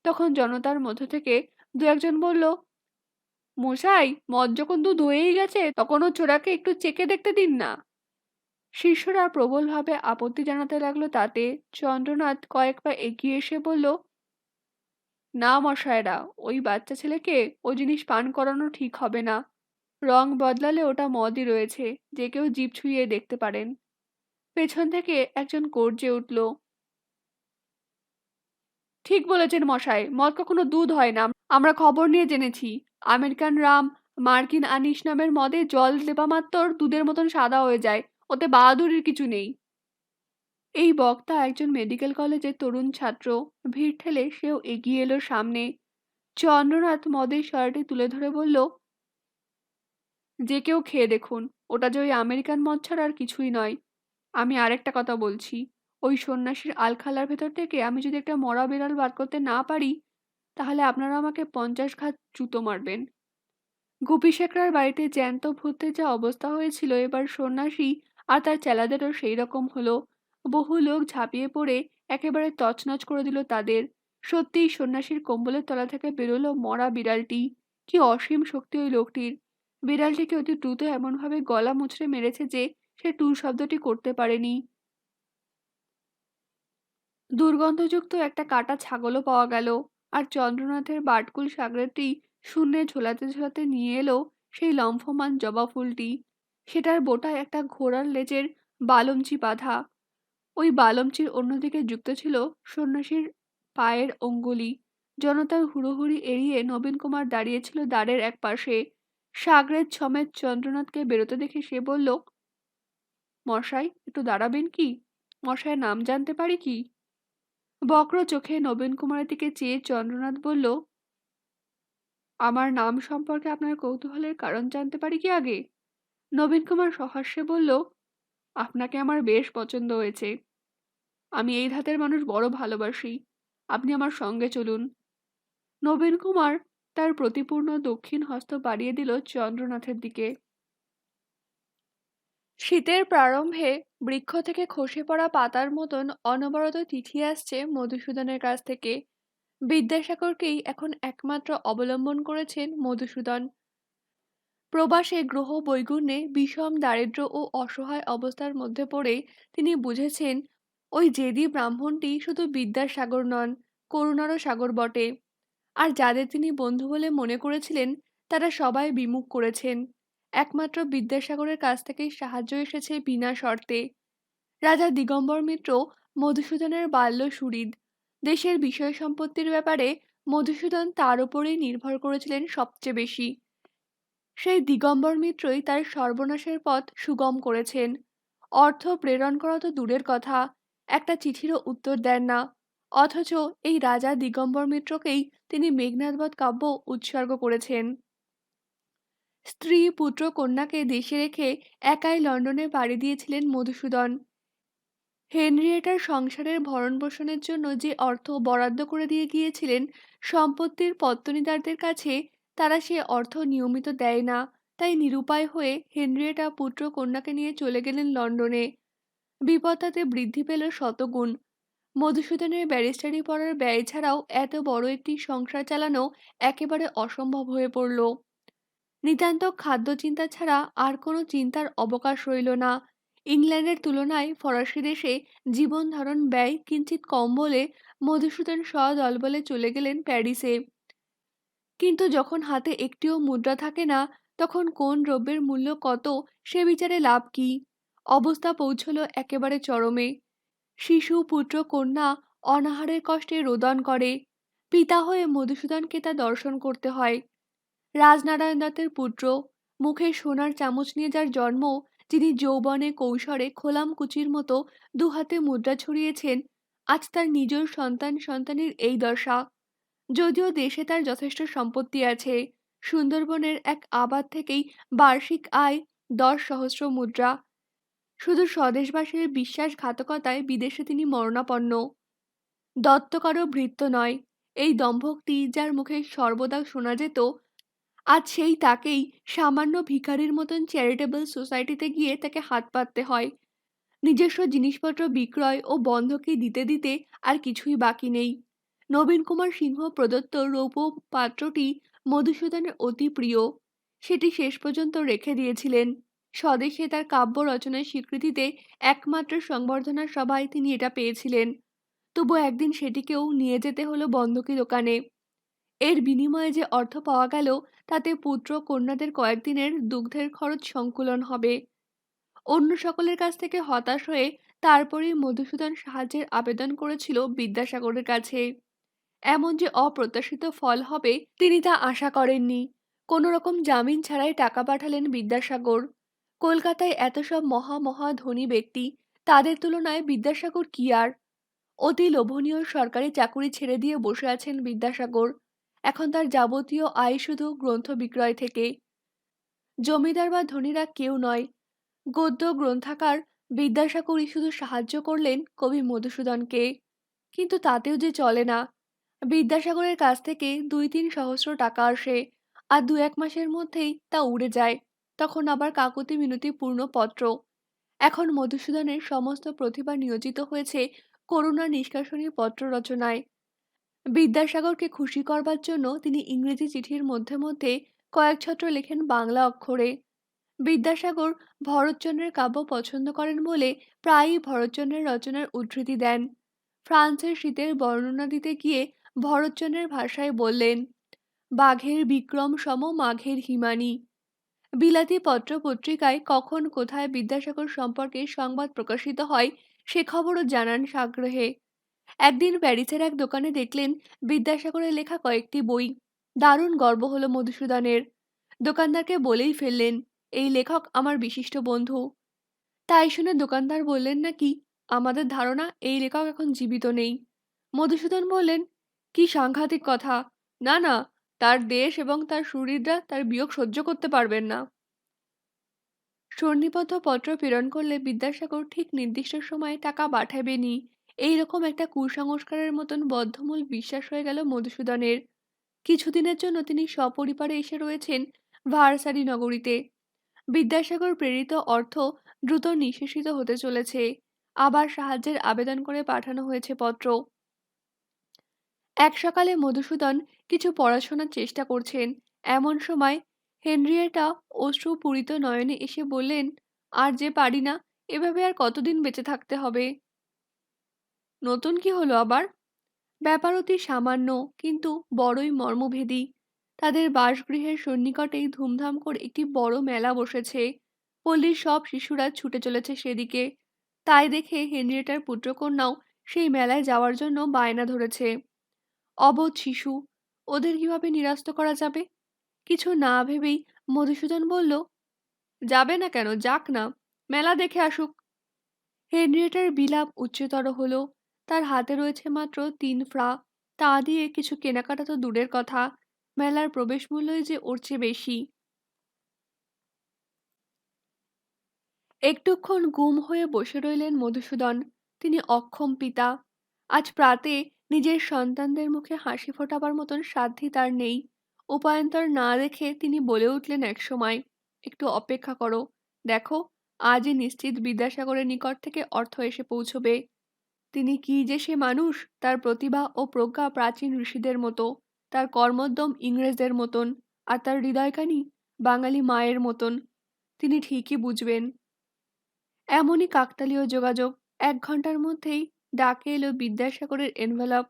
তখন জনতার মধ্য থেকে দু একজন বলল, মশাই, মদ যখন দুধ হয়েই গেছে তখন ও চোরাকে একটু চেকে দেখতে দিন না। শিষ্যরা প্রবলভাবে আপত্তি জানাতে লাগলো তাতে। চন্দ্রনাথ কয়েক পা এগিয়ে এসে বলল, না মশায়েরা, ওই বাচ্চা ছেলেকে ও জিনিস পান করানো ঠিক হবে না। রং বদলালে ওটা মদই রয়েছে, যে কেউ জিভ ছুঁয়ে দেখতে পারেন। পেছন থেকে একজন গর্জে উঠল, ঠিক বলেছেন মশাই, মদ কখনো দুধ হয় না, আমরা খবর নিয়ে জেনেছি। আমেরিকান রাম, মার্কিন আনিস নামের মদে জল দেবা মাত্র দুধের মতন সাদা হয়ে যায়, ওতে বাহাদুরির কিছু নেই। এই বক্তা একজন মেডিকেল কলেজের তরুণ ছাত্র। ভিড় ঠেলে সেও এগিয়ে এলো সামনে। চন্দ্রনাথ মদের সরাটি তুলে ধরে বলল, যে কেউ খেয়ে দেখুন, ওটা যে ওই আমেরিকান মদ ছাড়া আর কিছুই নয়। আমি আরেকটা কথা বলছি, ওই সন্ন্যাসীর আলখাল্লার ভেতর থেকে আমি যদি একটা মরা বিড়াল বার করতে না পারি, তাহলে আপনারা আমাকে 50 ঘাত জুতো মারবেন। গুপি শেখরার বাড়িতে জ্যান্ত ভূতের যা অবস্থা হয়েছিল, এবার সন্ন্যাসী আর তার চেলাদেরও সেই রকম হলো। বহু লোক ঝাঁপিয়ে পড়ে একেবারে তছনছ করে দিল তাদের। সত্যিই সন্ন্যাসীর কম্বলের তলা থেকে বেরোলো মরা বিড়ালটি। কি অসীম শক্তি ওই লোকটির! বিড়ালটিকে অতি দ্রুত এমনভাবে গলা মুচড়ে মেরেছে যে সে টু শব্দটি করতে পারেনি। দুর্গন্ধযুক্ত একটা কাটা ছাগলও পাওয়া গেল। আর চন্দ্রনাথের বাটকুল সাগরেরটি শূন্যে ঝোলাতে ঝোলাতে নিয়ে এলো সেই লম্ফমান জবা ফুলটি। সেটার বোটায় একটা ঘোড়ার লেজের বালমচি বাঁধা। ওই বালমচির অন্যদিকে যুক্ত ছিল সন্ন্যাসীর পায়ের অঙ্গুলি। জনতার হুড়োহুড়ি এড়িয়ে নবীন কুমার দাঁড়িয়েছিল দ্বারের এক পাশে। সাগরেদ সমেত চন্দ্রনাথকে বেরোতে দেখে সে বলল, মশাই, একটু দাঁড়াবেন কি? মশাইয়ের নাম জানতে পারি কি? বক্র চোখে নবীন কুমারের দিকে চেয়ে চন্দ্রনাথ বলল, আমার নাম সম্পর্কে আপনার কৌতূহলের কারণ জানতে পারি কি আগে? নবীন কুমার সহাস্যে বলল, আপনাকে আমার বেশ পছন্দ হয়েছে। আমি এই ধাতের মানুষ বড় ভালোবাসি। আপনি আমার সঙ্গে চলুন। নবীন কুমার তার প্রতিপূর্ণ দক্ষিণ হস্ত বাড়িয়ে দিল চন্দ্রনাথের দিকে। শীতের প্রারম্ভে বৃক্ষ থেকে খসে পড়া পাতার মতন অনবরত চিঠি আসছে মধুসূদনের কাছ থেকে। বিদ্যাসাগরকেই এখন একমাত্র অবলম্বন করেছেন মধুসূদন। প্রবাসে গ্রহ বৈগুণ্যে বিষম দারিদ্র্য ও অসহায় অবস্থার মধ্যে পড়ে তিনি বুঝেছেন, ওই জেদি ব্রাহ্মণটি শুধু বিদ্যার সাগর নন, করুণারও সাগর বটে। আর যাদের তিনি বন্ধু বলে মনে করেছিলেন তারা সবাই বিমুখ করেছেন। একমাত্র বিদ্যাসাগরের কাছ থেকেই সাহায্য এসেছে বিনা শর্তে। রাজা দিগম্বর মিত্র মধুসূদনের বাল্য সুহৃদ। দেশের বিষয় সম্পত্তির ব্যাপারে মধুসূদন তার উপরেই নির্ভর করেছিলেন সবচেয়ে বেশি। সেই দিগম্বর মিত্রই তার সর্বনাশের পথ সুগম করেছেন। অর্থ প্রেরণ করা তো দূরের কথা, একটা চিঠিরও উত্তর দেন না। অথচ এই রাজা দিগম্বর মিত্রকেই তিনি মেঘনাদবধ কাব্য উৎসর্গ করেছেন। স্ত্রী পুত্র কন্যাকে দেশে রেখে একাই লন্ডনে পাড়ি দিয়েছিলেন মধুসূদন। হেনরিয়েটার সংসারের ভরণপোষণের জন্য যে অর্থ বরাদ্দ করে দিয়ে গিয়েছিলেন সম্পত্তির পত্তনীদারদের কাছে, তারা সে অর্থ নিয়মিত দেয় না। তাই নিরুপায় হয়ে হেনরিয়েটা পুত্র কন্যাকে নিয়ে চলে গেলেন লন্ডনে। বিপদ তাতে বৃদ্ধি পেল শতগুণ। মধুসূদনের ব্যারিস্টারি পড়ার ব্যয় ছাড়াও এত বড় একটি সংসার চালানো একেবারে অসম্ভব হয়ে পড়ল। নিতান্ত খাদ্য চিন্তা ছাড়া আর কোনো চিন্তার অবকাশ রইল না। ইংল্যান্ডের তুলনায় ফরাসি দেশে জীবন ধারণ ব্যয় কিঞ্চিৎ কম বলে মধুসূদন সদলবলে চলে গেলেন প্যারিসে। কিন্তু যখন হাতে একটিও মুদ্রা থাকে না, তখন কোন দ্রব্যের মূল্য কত সে বিচারে লাভ কি? অবস্থা পৌঁছলো একেবারে চরমে। শিশু পুত্র কন্যা অনাহারের কষ্টে রোদন করে। পিতা হয়ে মধুসূদনকে তা দর্শন করতে হয়। রাজনারায়ণ দত্তের পুত্র, মুখে সোনার চামচ নিয়ে যার জন্ম, যিনি যৌবনে কৈশোরে খোলামকুচির মতো দুহাতে মুদ্রা ছড়িয়েছেন, আজ তার নিজের সন্তান সন্তানের এই দশা। যদিও দেশে তার যথেষ্ট সম্পত্তি আছে, সুন্দরবনের এক আবাদ থেকেই বার্ষিক আয় 10 সহস্র মুদ্রা। শুধু স্বদেশবাসীর বিশ্বাসঘাতকতায় বিদেশে তিনি মরণাপন্ন। দত্ত কারো ভৃত্য নয়, এই দম্ভোক্তি যার মুখে সর্বদা শোনা যেত, আজ সেই তাকেই সামান্য ভিখারির মতন চ্যারিটেবল সোসাইটিতে গিয়ে তাকে হাত পাততে হয়। নিজস্ব জিনিসপত্র বিক্রয় ও বন্ধকি দিতে দিতে আর কিছুই বাকি নেই। নবীন কুমার সিংহ প্রদত্ত রৌপ্য পাত্রটি মধুসূদনের অতি প্রিয়। সেটি শেষ পর্যন্ত রেখে দিয়েছিলেন। স্বদেশে তার কাব্য রচনার স্বীকৃতিতে একমাত্র সংবর্ধনার সভায় তিনি এটা পেয়েছিলেন। তবু একদিন সেটিকেও নিয়ে যেতে হলো বন্ধকি দোকানে। এর বিনিময়ে যে অর্থ পাওয়া গেল, তাতে পুত্র কন্যাদের কয়েকদিনের দুগ্ধের খরচ সংকুলন হবে। অন্য সকলের কাছ থেকে হতাশ হয়ে তারপরেই মধুসূদন সাহায্যের আবেদন করেছিল বিদ্যাসাগরের কাছে। এমন যে অপ্রত্যাশিত ফল হবে তিনি তা আশা করেননি। কোনো রকম জামিন ছাড়াই টাকা পাঠালেন বিদ্যাসাগর। কলকাতায় এত সব মহা মহা ধনী ব্যক্তি, তাদের তুলনায় বিদ্যাসাগর কি আর? অতি লোভনীয় সরকারি চাকুরি ছেড়ে দিয়ে বসে আছেন বিদ্যাসাগর। এখন তার যাবতীয় আয় শুধু গ্রন্থ বিক্রয় থেকে। জমিদার বা ধনীরা কেউ নয়, গদ্য গ্রন্থাকার বিদ্যাসাগরই শুধু সাহায্য করলেন কবি মধুসূদনকে। কিন্তু তাতেও যে চলে না। বিদ্যাসাগরের কাছ থেকে 2-3 সহস্র টাকা আসে, আর 2-1 মাসের মধ্যেই তা উড়ে যায়। তখন আবার কাকুতি মিনতি পূর্ণ পত্র। এখন মধুসূদনের সমস্ত প্রতিভা নিয়োজিত হয়েছে করুণা নিষ্কাশনী পত্র রচনায়। বিদ্যাসাগরকে খুশি করবার জন্য তিনি ইংরেজি চিঠির মধ্যে মধ্যে কয়েক ছত্র লেখেন বাংলা অক্ষরে। বিদ্যাসাগর ভরতচন্দ্রের কাব্য পছন্দ করেন বলে প্রায়ই ভরতচন্দ্রের রচনার উদ্ধৃতি দেন। ফ্রান্সের শীতের বর্ণনা দিতে গিয়ে ভরতচন্দ্রের ভাষায় বললেন, বাঘের বিক্রম সম মাঘের হিমানী। বিলাতি পত্র পত্রিকায় কখন কোথায় বিদ্যাসাগর সম্পর্কে সংবাদ প্রকাশিত হয় সে খবরও জানান সাগ্রহে। একদিন প্যারিসের এক দোকানে দেখলেন বিদ্যাসাগরের লেখা কয়েকটি বই। দারুণ গর্ব হলো মধুসূদনের। দোকানদারকে বলেই ফেললেন, এই লেখক আমার বিশিষ্ট বন্ধু। তাই শুনে দোকানদার বললেন নাকি, আমাদের ধারণা এই লেখক এখন জীবিত নেই। মধুসূদন বললেন, কি সাংঘাতিক কথা! না না, তার দেশ এবং তার সুহৃদরা তার বিয়োগ সহ্য করতে পারবেন না। সন্নিবদ্ধ পত্র প্রেরণ করলে বিদ্যাসাগর ঠিক নির্দিষ্ট সময়ে টাকা পাঠাবেনই, এইরকম একটা কুসংস্কারের মতন বদ্ধমূল বিশ্বাস হয়ে গেল মধুসূদনের। কিছুদিনের জন্য তিনি সপরিবারে এসে রয়েছেন ভার্সারি নগরীতে। বিদ্যাসাগর প্রেরিত অর্থ দ্রুত নিঃশেষিত হতে চলেছে। আবার সাহায্যের আবেদন করে পাঠানো হয়েছে পত্র। এক সকালে মধুসূদন কিছু পড়াশোনার চেষ্টা করছেন, এমন সময় হেনরিয়েটা অশ্রুপূরিত নয়নে এসে বললেন, আর যে পারি না, এভাবে আর কতদিন বেঁচে থাকতে হবে। নতুন কি হলো আবার? ব্যাপার অতি সামান্য, কিন্তু বড়ই মর্মভেদী। তাদের বাসগৃহের সন্নিকটেই ধুমধাম করে একটি বড় মেলা বসেছে। পল্লীর সব শিশুরা ছুটে চলেছে সেদিকে। তাই দেখে হেনরিয়েটার পুত্রকন্যাও সেই মেলায় যাওয়ার জন্য বায়না ধরেছে। অবোধ শিশু, ওদের কিভাবে নিরাস্ত করা যাবে? কিছু না ভেবেই মধুসূদন বলল, যাবে না কেন, যাক না, মেলা দেখে আসুক। হেনরিয়েটার বিলাপ উচ্চতর হলো। তার হাতে রয়েছে মাত্র 3 ফ্রা। তা দিয়ে কিছু কেনাকাটা তো দূরের কথা, মেলার প্রবেশ মূল্যই যে ওর চেয়ে বেশি। একটুক্ষণ গুম হয়ে বসে রইলেন মধুসূদন। তিনি অক্ষম পিতা। আজ প্রাতে নিজের সন্তানদের মুখে হাসি ফোটাবার মতন সাধ্যি তার নেই। উপায়ান্তর না দেখে তিনি বলে উঠলেন একসময়, একটু অপেক্ষা করো, দেখো, আজই নিশ্চিত বিদ্যাসাগরের নিকট থেকে অর্থ এসে পৌঁছবে। তিনি কি যে সে মানুষ, তার প্রতিভা ও প্রজ্ঞা প্রাচীন ঋষিদের মতো, তার কর্মোদ্যম ইংরেজদের মতন, আর তার হৃদয়কানি বাঙালি মায়ের মতন। তিনি ঠিকই বুঝবেন। এমনই কাকতালীয় যোগাযোগ। ১ ঘন্টার মধ্যেই ডাকে এলো বিদ্যাসাগরের এনভেলপ,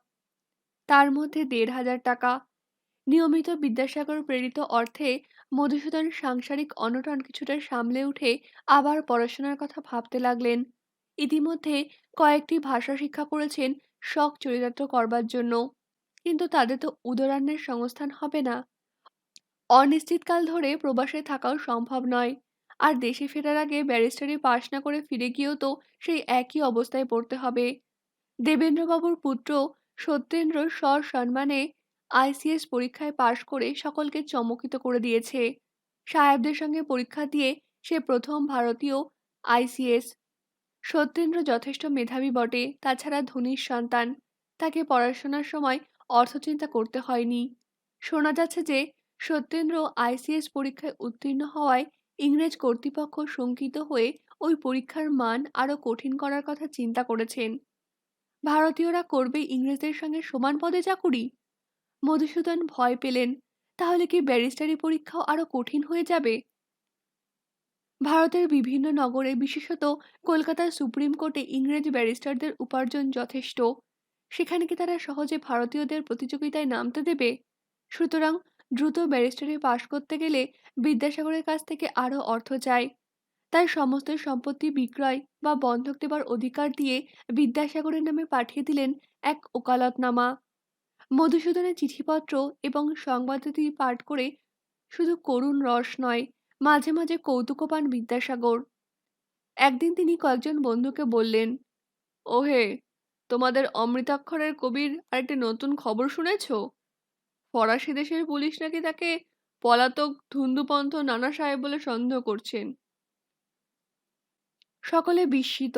তার মধ্যে ১,৫০০ টাকা। নিয়মিত বিদ্যাসাগর প্রেরিত অর্থে মধুসূদন সাংসারিক অনটন কিছুটা সামলে উঠে আবার পড়াশোনার কথা ভাবতে লাগলেন। ইতিমধ্যে কয়েকটি ভাষা শিক্ষা করেছেন শখ চরিতার্থ করবার জন্য, কিন্তু তাদের তো উদরান্নের সংস্থান হবে না। অনিশ্চিতকাল ধরে প্রবাসে থাকাও সম্ভব নয়। আর দেশে ফেরার আগে ব্যারিস্টারি পাশ না করে ফিরে গিয়েও তো সেই একই অবস্থায় পড়তে হবে। দেবেন্দ্রবাবুর পুত্র সত্যেন্দ্র সসম্মানে আইসিএস পরীক্ষায় পাশ করে সকলকে চমকিত করে দিয়েছে। সাহেবদের সঙ্গে পরীক্ষা দিয়ে সে প্রথম ভারতীয় আইসিএস। সত্যেন্দ্র যথেষ্ট মেধাবী বটে, তাছাড়া ধনীর সন্তান। তাকে পড়াশোনার সময় অর্থচিন্তা করতে হয়নি। শোনা যাচ্ছে যে সত্যেন্দ্র আইসিএস পরীক্ষায় উত্তীর্ণ হওয়ায় ইংরেজ কর্তৃপক্ষ শঙ্কিত হয়ে ওই পরীক্ষার মান আরো কঠিন করার কথা চিন্তা করেছেন। ভারতীয়রা করবে ইংরেজদের সঙ্গে সমান পদে চাকুরি। মধুসূদন ভয় পেলেন, তাহলে কি ব্যারিস্টারি পরীক্ষাও আরো কঠিন হয়ে যাবে? ভারতের বিভিন্ন নগরে, বিশেষত কলকাতার সুপ্রিম কোর্টে ইংরেজ ব্যারিস্টারদের উপার্জন যথেষ্ট। সেখানে কি তারা সহজে ভারতীয়দের প্রতিযোগিতায় নামতে দেবে? সুতরাং দ্রুত ব্যারিস্টারি পাশ করতে গেলে বিদ্যাসাগরের কাছ থেকে আরও অর্থ চাই। তার সমস্ত সম্পত্তি বিক্রয় বা বন্ধক দেবার অধিকার দিয়ে বিদ্যাসাগরের নামে পাঠিয়ে দিলেন এক ওকালতনামা। মধুসূদনের চিঠিপত্র এবং সংবাদাদি পাঠ করে শুধু করুণ রস নয়, মাঝে মাঝে কৌতুকও পান বিদ্যাসাগর। একদিন তিনি কয়েকজন বন্ধুকে বললেন, ওহে, তোমাদের অমৃতাক্ষরের কবির আরেকটি নতুন খবর শুনেছ? ফরাসি দেশের পুলিশ নাকি তাকে পলাতক ধুন্দুপন্থ নানা সাহেব বলে সন্দেহ করছেন। সকলে বিস্মিত।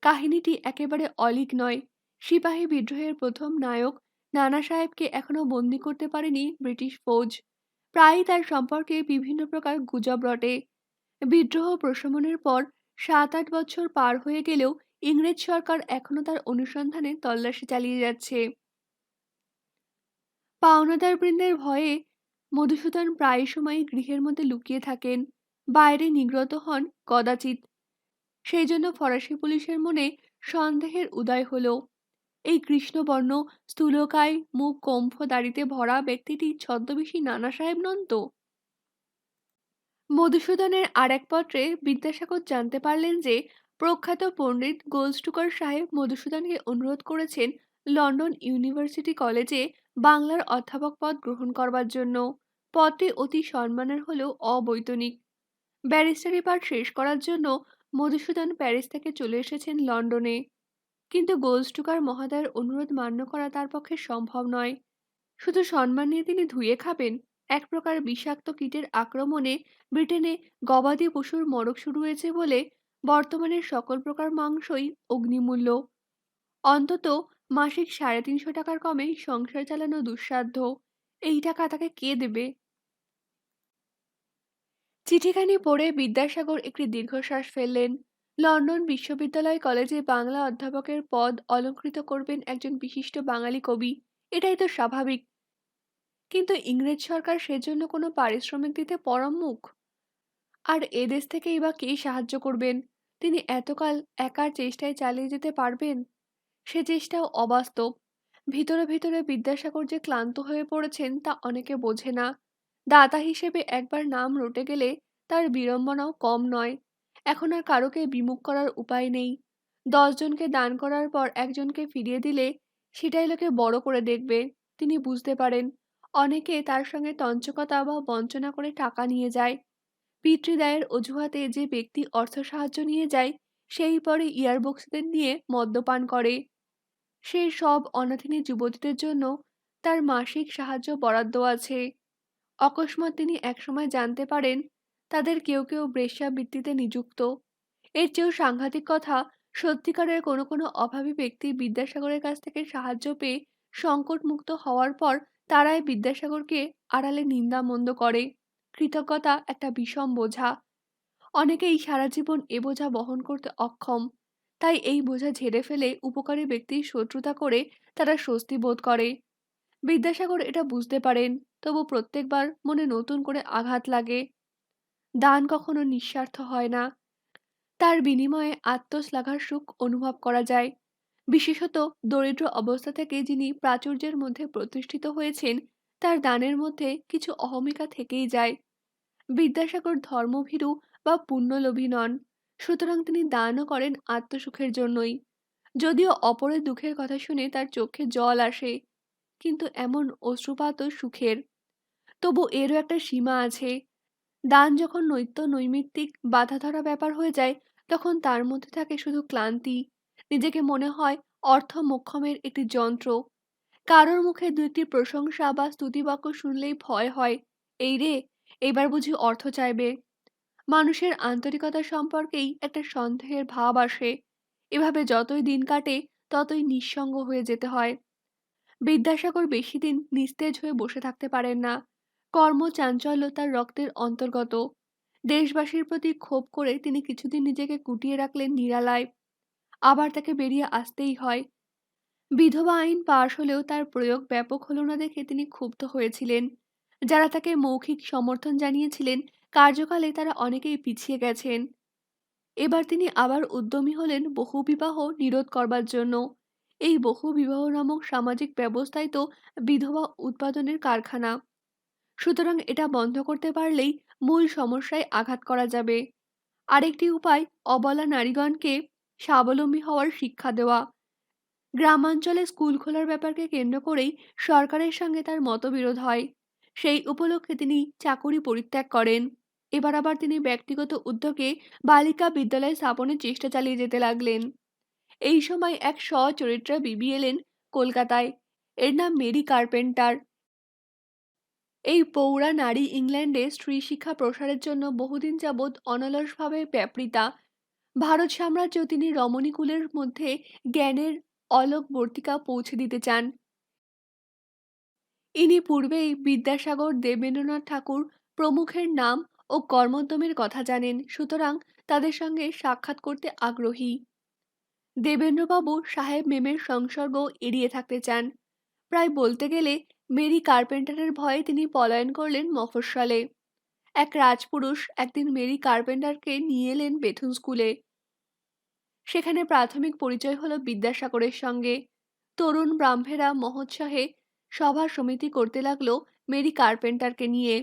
কাহিনীটি একেবারে অলীক নয়। সিপাহী বিদ্রোহের প্রথম নায়ক নানা সাহেবকে এখনো বন্দি করতে পারেনি ব্রিটিশ ফৌজ। প্রায়ই তার সম্পর্কে বিভিন্ন প্রকার গুজব রটে। বিদ্রোহ প্রশমনের পর ৭-৮ বছর পার হয়ে গেলেও ইংরেজ সরকার এখনো তার অনুসন্ধানে তল্লাশি চালিয়ে যাচ্ছে। পাওনাদার বৃন্দের ভয়ে মধুসূদন প্রায় সময়ই গৃহের মধ্যে লুকিয়ে থাকেন, বাইরে নিগ্রত হন কদাচিৎ। সেই জন্য ফরাসি পুলিশের মনে সন্দেহের উদয় হলো, এই কৃষ্ণবর্ণ স্থূলকায় মুখ কম্ফ দাড়িতে ভরা ব্যক্তিটি ছদ্মবেশী নানা সাহেব নন তো? মধুসূদনের আর এক পত্রে বিদ্যাসাগর জানতে পারলেন যে প্রখ্যাত পণ্ডিত গোলস্টুকার সাহেব মধুসূদনকে অনুরোধ করেছেন লন্ডন ইউনিভার্সিটি কলেজে বাংলার অধ্যাপক পদ গ্রহণ করবার জন্য। পদটি অতি সম্মানের হলেও অবৈতনিক। ব্যারিস্টারি পাঠ শেষ করার জন্য মধুসূদন প্যারিস থেকে চলে এসেছেন লন্ডনে। কিন্তু গোলস্টুকার মহোদয়ের অনুরোধ মান্য করা তার পক্ষে সম্ভব নয়। শুধু সম্মান নিয়ে তিনি ধুয়ে খাবেন? এক প্রকার বিষাক্ত কীটের আক্রমণে ব্রিটেনে গবাদি পশুর মরক শুরু হয়েছে বলে বর্তমানে সকল প্রকার মাংসই অগ্নিমূল্য। অন্তত মাসিক ৩৫০ টাকার কমে সংসার চালানো দুঃসাধ্য। এই টাকা তাকে কে দেবে? চিঠিখানি পড়ে বিদ্যাসাগর একটি দীর্ঘশ্বাস ফেললেন। লন্ডন বিশ্ববিদ্যালয় কলেজে বাংলা অধ্যাপকের পদ অলংকৃত করবেন একজন বিশিষ্ট বাঙালি কবি, এটাই তো স্বাভাবিক। কিন্তু ইংরেজ সরকার সেজন্য কোনো পারিশ্রমিক দিতে পরমুখ। আর এদেশ থেকেই বা কে সাহায্য করবেন? তিনি এতকাল একার চেষ্টায় চালিয়ে যেতে পারবেন? সে চেষ্টাও অবাস্তব। ভিতরে ভিতরে বিদ্যাসাগর যে ক্লান্ত হয়ে পড়েছেন তা অনেকে বোঝে না। দাতা হিসেবে একবার নাম রটে গেলে তার বিড়ম্বনাও কম নয়। এখন আর কারোকে বিমুখ করার উপায় নেই। ১০ জনকে দান করার পর একজনকে ফিরিয়ে দিলে সেটাই লোকে বড় করে দেখবে। তিনি বুঝতে পারেন অনেকে তার সঙ্গে তঞ্চকতা বা বঞ্চনা করে টাকা নিয়ে যায়। পিতৃদায়ের অজুহাতে যে ব্যক্তি অর্থ সাহায্য নিয়ে যায় সেই পরে ইয়ারবক্সদের নিয়ে মদ্যপান করে। সেই সব অনাথিনী যুবতীদের জন্য তার মাসিক সাহায্য বরাদ্দ আছে। অকস্মাৎ তিনি একসময় জানতে পারেন তাদের কেউ কেউ বেশ্যাবৃত্তিতে নিযুক্ত। এর চেয়েও সাংঘাতিক কথা, সত্যিকারের কোনো কোনো অভাবী ব্যক্তি বিদ্যাসাগরের কাছ থেকে সাহায্য পেয়ে সংকটমুক্ত হওয়ার পর তারাই বিদ্যাসাগরকে আড়ালে নিন্দামন্দ করে। কৃতজ্ঞতা একটা বিষম বোঝা। অনেকেই সারা জীবন এ বোঝা বহন করতে অক্ষম। তাই এই বোঝা ঝেড়ে ফেলে উপকারী ব্যক্তির শত্রুতা করে তারা স্বস্তি বোধ করে। বিদ্যাসাগর এটা বুঝতে পারেন, তবু প্রত্যেকবার মনে নতুন করে আঘাত লাগে। দান কখনো নিঃস্বার্থ হয় না। তার বিনিময়ে আত্মশ্লাঘার সুখ অনুভব করা যায়। বিশেষত দরিদ্র অবস্থা থেকে যিনি প্রাচুর্যের মধ্যে প্রতিষ্ঠিত হয়েছেন, তার দানের মধ্যে কিছু অহমিকা থেকেই যায়। বিদ্যাসাগর ধর্মভীরু বা পুণ্যলোভী নন, সুতরাং তিনি দানও করেন আত্মসুখের জন্যই। যদিও অপরের দুঃখের কথা শুনে তার চোখে জল আসে, কিন্তু এমন অশ্রুপাতও সুখের। তবু এরও একটা সীমা আছে। দান যখন নৈত্য নৈমিত্তিক বাঁধাধরা ব্যাপার হয়ে যায়, তখন তার মধ্যে থাকে শুধু ক্লান্তি। নিজেকে মনে হয় অর্থ মোক্ষমের একটি যন্ত্র। কারোর মুখে দু একটি প্রশংসা বা স্তুতিবাক্য শুনলেই ভয় হয়, এই রে, এবার বুঝি অর্থ চাইবে। মানুষের আন্তরিকতা সম্পর্কেই একটা সন্দেহের ভাব আসে। এভাবে যতই দিন কাটে, ততই নিঃসঙ্গ হয়ে যেতে হয়। বিদ্যাসাগর বেশি দিন নিস্তেজ হয়ে বসে থাকতে পারেন না। কর্মচাঞ্চল্য তার রক্তের অন্তর্গত। দেশবাসীর প্রতি ক্ষোভ করে তিনি কিছুদিন নিজেকে গুটিয়ে রাখলেন নিরালায়। আবার তাকে বেরিয়ে আসতেই হয়। বিধবা আইন পাশ হলেও তার প্রয়োগ ব্যাপক হলো না দেখে তিনি ক্ষুব্ধ হয়েছিলেন। যারা তাকে মৌখিক সমর্থন জানিয়েছিলেন, কার্যকালে তারা অনেকেই পিছিয়ে গেছেন। এবার তিনি আবার উদ্যমী হলেন বহুবিবাহ নিরোধ করবার জন্য। এই বহুবিবাহ নামক সামাজিক ব্যবস্থাই তো বিধবা উৎপাদনের কারখানা। সুতরাং এটা বন্ধ করতে পারলেই মূল সমস্যায় আঘাত করা যাবে। আরেকটি উপায় অবলা নারীগণকে স্বাবলম্বী হওয়ার শিক্ষা দেওয়া। গ্রামাঞ্চলে স্কুল খোলার ব্যাপারকে কেন্দ্র করেই সরকারের সঙ্গে তার মতবিরোধ হয়। সেই উপলক্ষে তিনি চাকুরি পরিত্যাগ করেন। এবার আবার তিনি ব্যক্তিগত উদ্যোগে বালিকা বিদ্যালয় স্থাপনের চেষ্টা চালিয়ে যেতে লাগলেন। এই সময় এক সচরিত্রা বিবি এলেন কলকাতায়। এর নাম মেরি কার্পেন্টার। এই পৌরা নারী ইংল্যান্ডে স্ত্রী শিক্ষা প্রসারের জন্য বহুদিন যাবৎ অনলসভাবে ব্যাপৃতা। ভারত সাম্রাজ্য তিনি রমণীকুলের মধ্যে জ্ঞানের অলোক বর্তিকা পৌঁছে দিতে চান। ইনি পূর্বেই বিদ্যাসাগর, দেবেন্দ্রনাথ ঠাকুর প্রমুখের নাম ও কর্মোদ্যমের কথা জানেন, সুতরাং তাদের সঙ্গে সাক্ষাৎ করতে আগ্রহী। দেবেন্দ্রবাবু সাহেব মেমের সংসর্গ এড়িয়ে থাকতে চান। প্রায় বলতে গেলে মেরি কার্পেন্টারের ভয়ে তিনি পলায়ন করলেন মফস্বলে। এক রাজপুরুষ একদিন মেরি কার্পেন্টারকে নিয়ে এলেন বেথুন স্কুলে। সেখানে প্রাথমিক পরিচয় হলো বিদ্যাসাগরের সঙ্গে। তরুণ ব্রাহ্মেরা মহোৎসাহে সভা সমিতি করতে লাগলো মেরি কার্পেন্টারকে নিয়ে।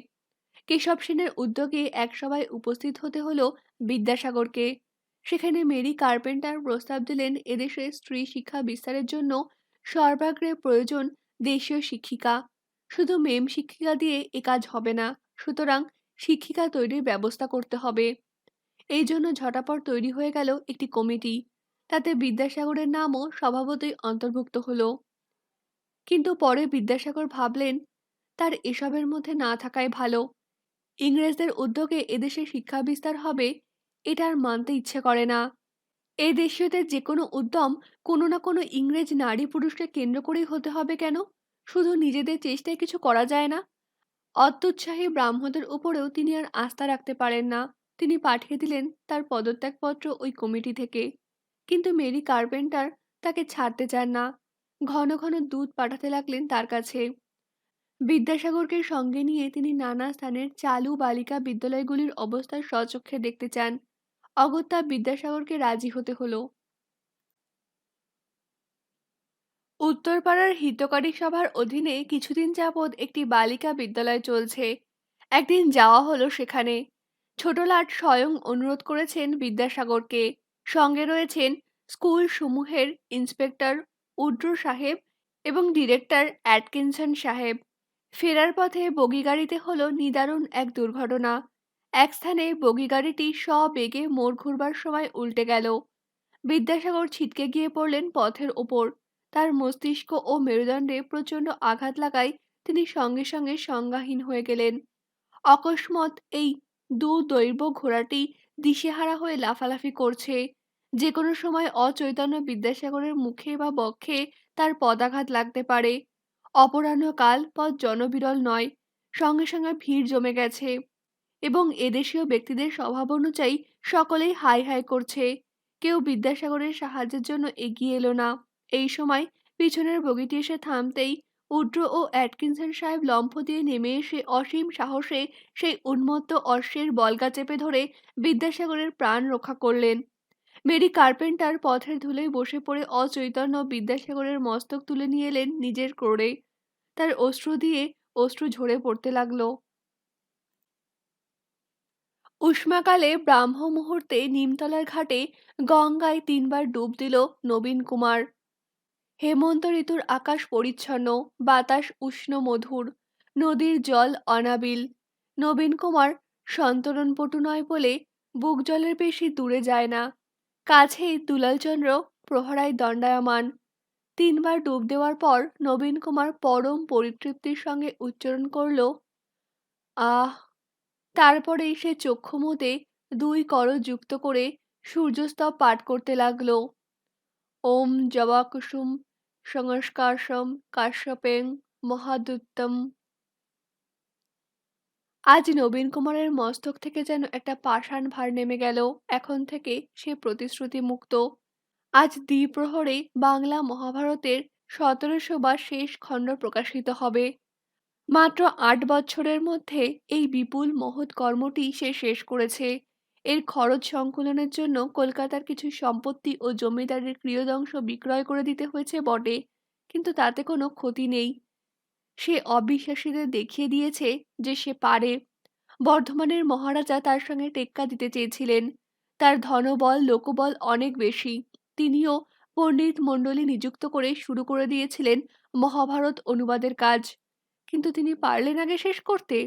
কেশব সেনের উদ্যোগে এক সভায় উপস্থিত হতে হলো বিদ্যাসাগরকে। সেখানে মেরি কার্পেন্টার প্রস্তাব দিলেন এদেশে স্ত্রী শিক্ষা বিস্তারের জন্য সর্বাগ্রে প্রয়োজন দেশীয় শিক্ষিকা। শুধু মেম শিক্ষিকা দিয়ে এ কাজ হবে না, সুতরাং শিক্ষিকা তৈরির ব্যবস্থা করতে হবে। এই জন্য ঝটাপট তৈরি হয়ে গেল একটি কমিটি। তাতে বিদ্যাসাগরের নামও স্বভাবতই অন্তর্ভুক্ত হলো। কিন্তু পরে বিদ্যাসাগর ভাবলেন, তার এসবের মধ্যে না থাকাই ভালো। ইংরেজদের উদ্যোগে এদেশে শিক্ষা বিস্তার হবে, এটা আর মানতে ইচ্ছে করে না। এই দেশীয়দের যে কোনো উদ্যম কোনো না কোনো ইংরেজ নারী পুরুষকে কেন্দ্র করেই হতে হবে কেন? শুধু নিজেদের চেষ্টায় কিছু করা যায় না? অত্যুৎসাহী ব্রাহ্মদের উপরেও তিনি আর আস্থা রাখতে পারেন না। তিনি পাঠিয়ে দিলেন তার পদত্যাগপত্র ওই কমিটি থেকে। কিন্তু মেরি কার্পেন্টার তাকে ছাড়তে চান না। ঘন ঘন দূত পাঠাতে লাগলেন তার কাছে। বিদ্যাসাগরকে সঙ্গে নিয়ে তিনি নানা স্থানের চালু বালিকা বিদ্যালয়গুলির অবস্থা স্বচক্ষে দেখতে চান। অগত্যা বিদ্যাসাগরকে রাজি হতে হলো। উত্তরপাড়ার হিতকারী সভার অধীনে কিছুদিন যাবৎ একটি বালিকা বিদ্যালয় চলছে। একদিন যাওয়া হলো সেখানে। ছোট লাট স্বয়ং অনুরোধ করেছেন বিদ্যাসাগরকে। সঙ্গে রয়েছেন স্কুল সমূহের ইন্সপেক্টর উড্র সাহেব এবং ডিরেক্টর অ্যাটকিনসন সাহেব। ফেরার পথে বগি গাড়িতে হলো নিদারুণ এক দুর্ঘটনা। এক স্থানে বগি গাড়িটি সবেগে মোড় ঘুরবার সময় উল্টে গেল। বিদ্যাসাগর ছিটকে গিয়ে পড়লেন পথের ওপর। তার মস্তিষ্ক ও মেরুদণ্ডে প্রচণ্ড আঘাত লাগায় তিনি সঙ্গে সঙ্গে সংজ্ঞাহীন হয়ে গেলেন। অকস্মাৎ এই দুদৈর্ঘ্য ঘোড়াটি দিশেহারা হয়ে লাফালাফি করছে। যে কোনো সময় অচৈতন্য বিদ্যাসাগরের মুখে বা বক্ষে তার পদাঘাত লাগতে পারে। অপরাহ্নকাল, পথ জনবিরল নয়। সঙ্গে সঙ্গে ভিড় জমে গেছে এবং এদেশীয় ব্যক্তিদের স্বভাব অনুযায়ী সকলেই হাই হাই করছে। কেউ বিদ্যাসাগরের সাহায্যের জন্য এগিয়ে এলো না। এই সময় পিছনের বগিটি এসে থামতেই উড্র ও অ্যাটকিনসন সাহেব লম্ফ দিয়ে নেমে এসে অসীম সাহসে সেই উন্মত্ত অশ্বের বল্গা চেপে ধরে বিদ্যাসাগরের প্রাণ রক্ষা করলেন। মেরি কার্পেন্টার পথের ধুলোয় বসে পড়ে অচৈতন্য বিদ্যাসাগরের মস্তক তুলে নিয়ে এলেন নিজের ক্রোড়ে। তার অশ্রু দিয়ে অশ্রু ঝরে পড়তে লাগলো। উষ্মাকালে ব্রাহ্ম মুহূর্তে নিমতলার ঘাটে গঙ্গায় ৩ বার ডুব দিল নবীন কুমার। হেমন্ত ঋতুর আকাশ পরিচ্ছন্ন, বাতাস উষ্ণ মধুর, নদীর জল অনাবিল। নবীন কুমার সন্তরণপটু নয় বলে বুক জলের বেশি দূরে যায় না। কাছেই দুলালচন্দ্র প্রহরায় দণ্ডায়মান। ৩ বার ডুব দেওয়ার পর নবীন কুমার পরম পরিতৃপ্তির সঙ্গে উচ্চারণ করল, আহ। তারপরেই সে চক্ষু মুদে ২ কর যুক্ত করে সূর্যস্তব পাঠ করতে লাগলো। ওম জবাকুসুম সংস্কাশম কাশ্যপেং মহাদুত্তম। আজ নবীন কুমারের মস্তক থেকে যেন একটা পাষাণ ভার নেমে গেল। এখন থেকে সে প্রতিশ্রুতি মুক্ত। আজ দ্বিপ্রহরে বাংলা মহাভারতের ১৭০০ বা শেষ খণ্ড প্রকাশিত হবে। মাত্র ৮ বছরের মধ্যে এই বিপুল মহৎ কর্মটি সে শেষ করেছে। এর খরচ সংকুলনের জন্য কলকাতার কিছু সম্পত্তি ও জমিদারির ক্রীয়দংশ বিক্রয় করে দিতে হয়েছে বটে, কিন্তু তাতে কোনো ক্ষতি নেই। সে অবিশ্বাসীদের দেখিয়ে দিয়েছে যে সে পারে। বর্ধমানের মহারাজা তার সঙ্গে টেক্কা দিতে চেয়েছিলেন। তার ধনবল লোকবল অনেক বেশি। তিনিও পণ্ডিত মণ্ডলী নিযুক্ত করে শুরু করে দিয়েছিলেন মহাভারত অনুবাদের কাজ, কিন্তু তিনি পারলেন আগে শেষ করতে।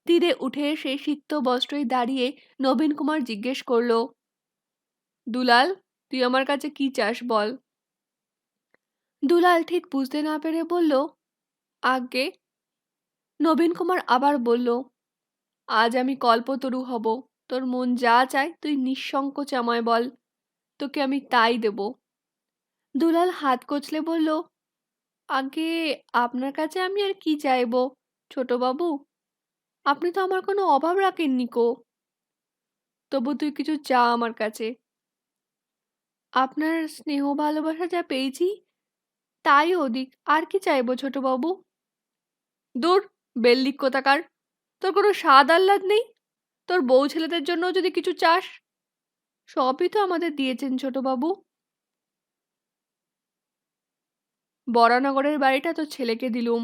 তীরে উঠে এসে সিক্ত বস্ত্রই দাঁড়িয়ে নবীন কুমার জিজ্ঞেস করল, দুলাল, তুই আমার কাছে কি চাস বল। দুলাল ঠিক বুঝতে না পেরে বলল, আজ্ঞে। নবীন কুমার আবার বলল, আজ আমি কল্পতরু হব। তোর মন যা চায় তুই নিঃসংকোচে আমায় বল, তোকে আমি তাই দেব। দুলাল হাত কচলে বলল, আগে আপনার কাছে আমি আর কি চাইব ছোটবাবু, আপনি তো আমার কোনো অভাব রাখেননি কো। তবু তুই কিছু চা আমার কাছে। আপনার স্নেহ ভালোবাসা যা পেয়েছি তাই অধিক, আর কি চাইবো ছোটবাবু। দূর, বেল্লিক কোথাকার, তোর কোনো স্বাদ আহ্লাদ নেই। তোর বউ ছেলেদের জন্য যদি কিছু চাস, সবই তো আমাদের দিয়েছেন ছোটবাবু। বরানগরের বাড়িটা তোর ছেলেকে দিলুম।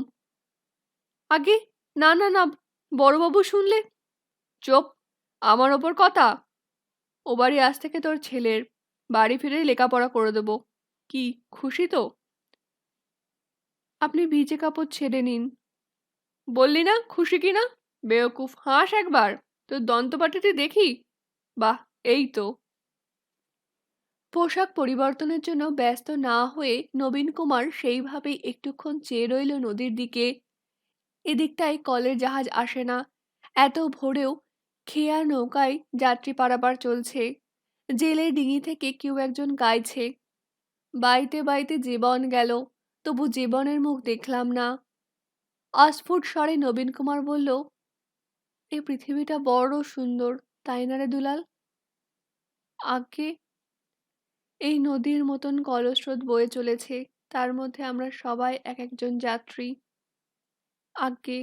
আগে না না না, বড়বাবু শুনলে। চুপ, আমার ওপর কথা। ও বাড়ি আজ থেকে তোর ছেলের। বাড়ি ফিরে লেখাপড়া করে দেবো। কি খুশি তো? আপনি ভিজে কাপড় ছেড়ে নিন। বললি না খুশি কিনা? বেওকুফ, হাস একবার, তোর দন্তপাটিটি দেখি। বাহ, এই তো। পোশাক পরিবর্তনের জন্য ব্যস্ত না হয়ে নবীন কুমার সেইভাবেই একটুক্ষণ চেয়ে রইল নদীর দিকে। এদিকটায় কলের জাহাজ আসে না। এত ভোরেও খেয়া নৌকায় যাত্রী পারাপার চলছে। জেলের ডিঙি থেকে কেউ একজন গাইছে, বাইতে বাইতে জীবন গেল, তবু জীবনের মুখ দেখলাম না। অস্ফুট স্বরে নবীন কুমার বলল, এই পৃথিবীটা বড় সুন্দর, তাই না রে দুলাল? আগে এই নদীর মতন কলস্রোত বয়ে চলেছে, তার মধ্যে আমরা সবাই এক একজন যাত্রী। আজ্ঞে,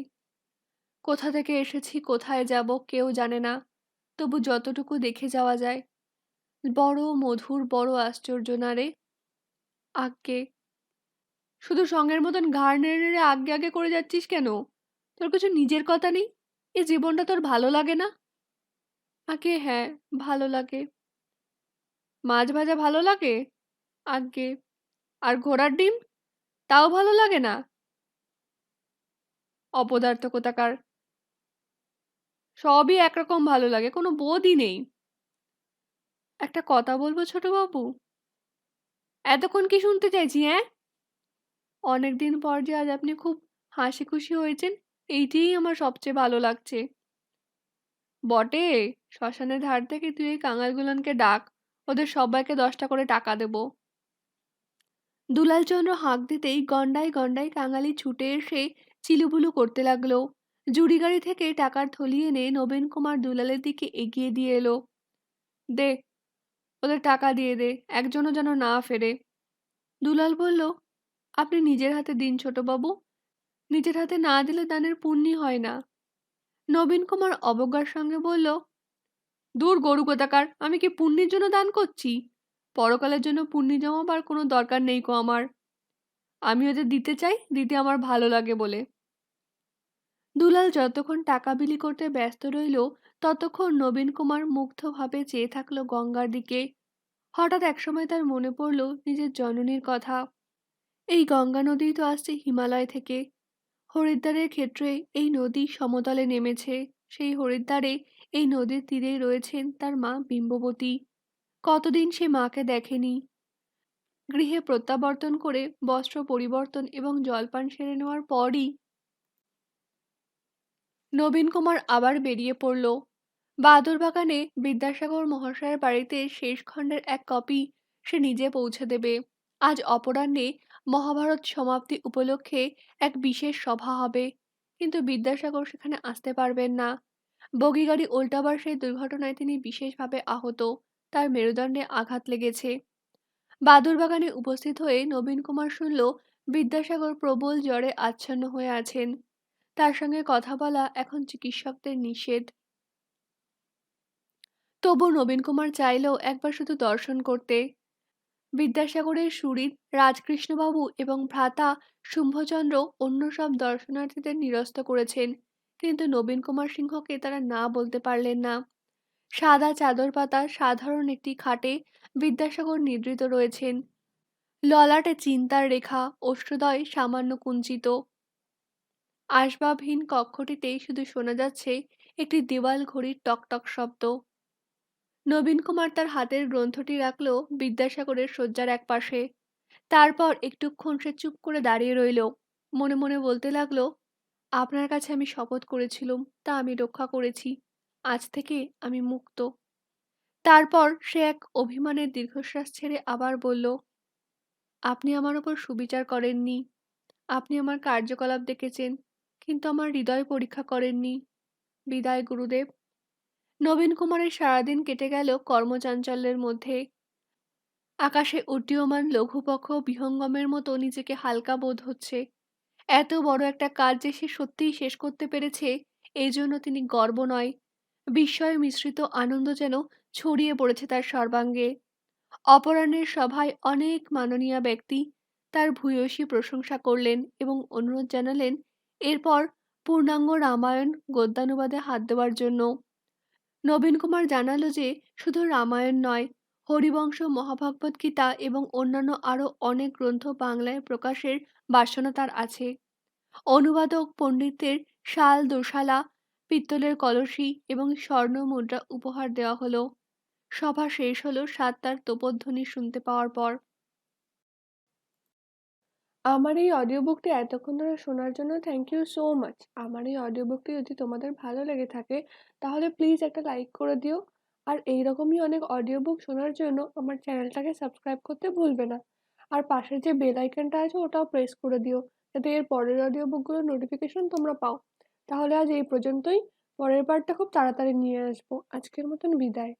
কোথা থেকে এসেছি কোথায় যাব কেউ জানে না, তবু যতটুকু দেখে যাওয়া যায়। বড় মধুর, বড় আশ্চর্য না রে? আজ্ঞে। শুধু সঙ্গের মতন ঘাড় নেড়ে নেড়ে আজ্ঞে আজ্ঞে করে যাচ্ছিস কেন? তোর কিছু নিজের কথা নেই? এ জীবনটা তোর ভালো লাগে না? আজ্ঞে হ্যাঁ, ভালো লাগে। মাছ ভাজা ভালো লাগে? আজ্ঞে। আর ঘোড়ার ডিম? তাও ভালো লাগে না? অপদার্থ কোথাকার। সবই একরকম ভালো লাগে, কোনো বোধই নেই। একটা কথা বলবো ছোটবাবু? এতক্ষণ কি শুনতে চাইছি, হ্যাঁ? অনেকদিন পর যে আজ আপনি খুব হাসি খুশি হয়েছেন, এইটিই আমার সবচেয়ে ভালো লাগছে। বটে, শ্মশানের ধার থেকে তুই এই কাঙালগুলোকে ডাক, ওদের সবাইকে 10টা করে টাকা দেব। দুলালচন্দ্র হাঁক দিতেই গন্ডায় গন্ডায় কাঙালি ছুটে এসে চিলুবুলু করতে লাগলো। জুড়ি গাড়ি থেকে টাকার থলি এনে নবীন কুমার দুলালের দিকে এগিয়ে দিয়ে এলো। দে, ওদের টাকা দিয়ে দে, একজনও যেন না ফেরে। দুলাল বলল, আপনি নিজের হাতে দিন ছোটবাবু, নিজের হাতে না দিলে দানের পুণ্যি হয় না। নবীন কুমার অবজ্ঞার সঙ্গে বলল, দূর গরু কোথাকার, আমি কি পুণ্যির জন্য দান করছি? পরকালের জন্য পুণ্যি জমাবার কোনো দরকার নেই কো আমার। আমি ওদের দিতে চাই, দিতে আমার ভালো লাগে বলে। দুলাল যতক্ষণ টাকা বিলি করতে ব্যস্ত রইল, ততক্ষণ নবীন কুমার মুগ্ধভাবে চেয়ে থাকলো গঙ্গার দিকে। হঠাৎ একসময় তার মনে পড়ল নিজের জননীর কথা। এই গঙ্গা নদী তো আসছে হিমালয় থেকে। হরিদ্বারের ক্ষেত্রে এই নদী সমতলে নেমেছে। সেই হরিদ্বারে এই নদীর তীরেই রয়েছেন তার মা বিম্ববতী। কতদিন সে মাকে দেখেনি। গৃহে প্রত্যাবর্তন করে বস্ত্র পরিবর্তন এবং জলপান সেরে নেওয়ার পরই নবীন কুমার আবার বেরিয়ে পড়ল। বাদুড়বাগানে বিদ্যাসাগর মহাশয়ের বাড়িতে শেষ খণ্ডের এক কপি সে নিজে পৌঁছে দেবে। আজ অপরাহ্নে মহাভারত সমাপ্তি উপলক্ষে এক বিশেষ সভা হবে, কিন্তু বিদ্যাসাগর সেখানে আসতে পারবেন না। বগিগাড়ি উল্টাবার সেই দুর্ঘটনায় তিনি বিশেষভাবে আহত। তার মেরুদণ্ডে আঘাত লেগেছে। বাদুড়বাগানে উপস্থিত হয়ে নবীন কুমার শুনল বিদ্যাসাগর প্রবল জ্বরে আচ্ছন্ন হয়ে আছেন। তার সঙ্গে কথা বলা এখন চিকিৎসকদের নিষেধ। তবু নবীন কুমার চাইলেও একবার শুধু দর্শন করতে। বিদ্যাসাগরের সুহৃদ রাজকৃষ্ণবাবু এবং ভ্রাতা শুম্ভচন্দ্র অন্য সব দর্শনার্থীদের নিরস্ত করেছেন, কিন্তু নবীন কুমার সিংহকে তারা না বলতে পারলেন না। সাদা চাদর পাতা সাধারণ একটি খাটে বিদ্যাসাগর নিদ্রিত রয়েছেন। ললাটে চিন্তার রেখা, অষ্টদয় সামান্য কুঞ্চিত। আসবাবহীন কক্ষটিতে শুধু শোনা যাচ্ছে একটি দেওয়াল ঘড়ির টকটক শব্দ। নবীন কুমার তার হাতের গ্রন্থটি রাখল বিদ্যাসাগরের শয্যার এক পাশে। তারপর একটুক্ষণ সে চুপ করে দাঁড়িয়ে রইল। মনে মনে বলতে লাগলো, আপনার কাছে আমি শপথ করেছিলুম, তা আমি রক্ষা করেছি। আজ থেকে আমি মুক্ত। তারপর সে এক অভিমানের দীর্ঘশ্বাস ছেড়ে আবার বলল, আপনি আমার ওপর সুবিচার করেননি। আপনি আমার কার্যকলাপ দেখেছেন, কিন্তু আমার হৃদয় পরীক্ষা করেননি। বিদায় গুরুদেব। নবীন কুমারের সারাদিন কেটে গেল কর্মচাঞ্চল্যের মধ্যে। আকাশে উড্ডীয়মান লঘুপক্ষ বিহঙ্গমের মতো নিজেকে হালকা বোধ হচ্ছে। এত বড় একটা কাজ যে সে সত্যিই শেষ করতে পেরেছে, এই জন্য তিনি গর্ব নয়, বিস্ময় মিশ্রিত আনন্দ যেন ছড়িয়ে পড়েছে তার সর্বাঙ্গে। অপরাহ্নের সভায় অনেক মাননীয় ব্যক্তি তার ভূয়সী প্রশংসা করলেন এবং অনুরোধ জানালেন এরপর পূর্ণাঙ্গ রামায়ণ গদ্যানুবাদে হাত দেওয়ার জন্য। নবীন কুমার জানালো যে শুধু রামায়ণ নয়, হরিবংশ, মহাভাগবত গীতা এবং অন্যান্য আরও অনেক গ্রন্থ বাংলায় প্রকাশের বাসনা তার আছে। অনুবাদক পণ্ডিতদের শাল দোশালা, পিত্তলের কলসি এবং স্বর্ণ মুদ্রা উপহার দেওয়া হলো। সভা শেষ হলো সাতটার তোপধ্বনি শুনতে পাওয়ার পর। আমার এই অডিও বুকটি এতক্ষণ ধরে শোনার জন্য থ্যাংক ইউ সো মাচ। আমার এই অডিও বুকটি যদি তোমাদের ভালো লেগে থাকে, তাহলে প্লিজ একটা লাইক করে দিও। আর এইরকমই অনেক অডিও বুক শোনার জন্য আমার চ্যানেলটাকে সাবস্ক্রাইব করতে ভুলবে না। আর পাশের যে বেল আইকনটা আছে ওটাও প্রেস করে দিও, যাতে এর পরের অডিও বুকগুলোর নোটিফিকেশন তোমরা পাও। তাহলে আজ এই পর্যন্তই। পরের পার্টটা খুব তাড়াতাড়ি নিয়ে আসবো। আজকের মতন বিদায়।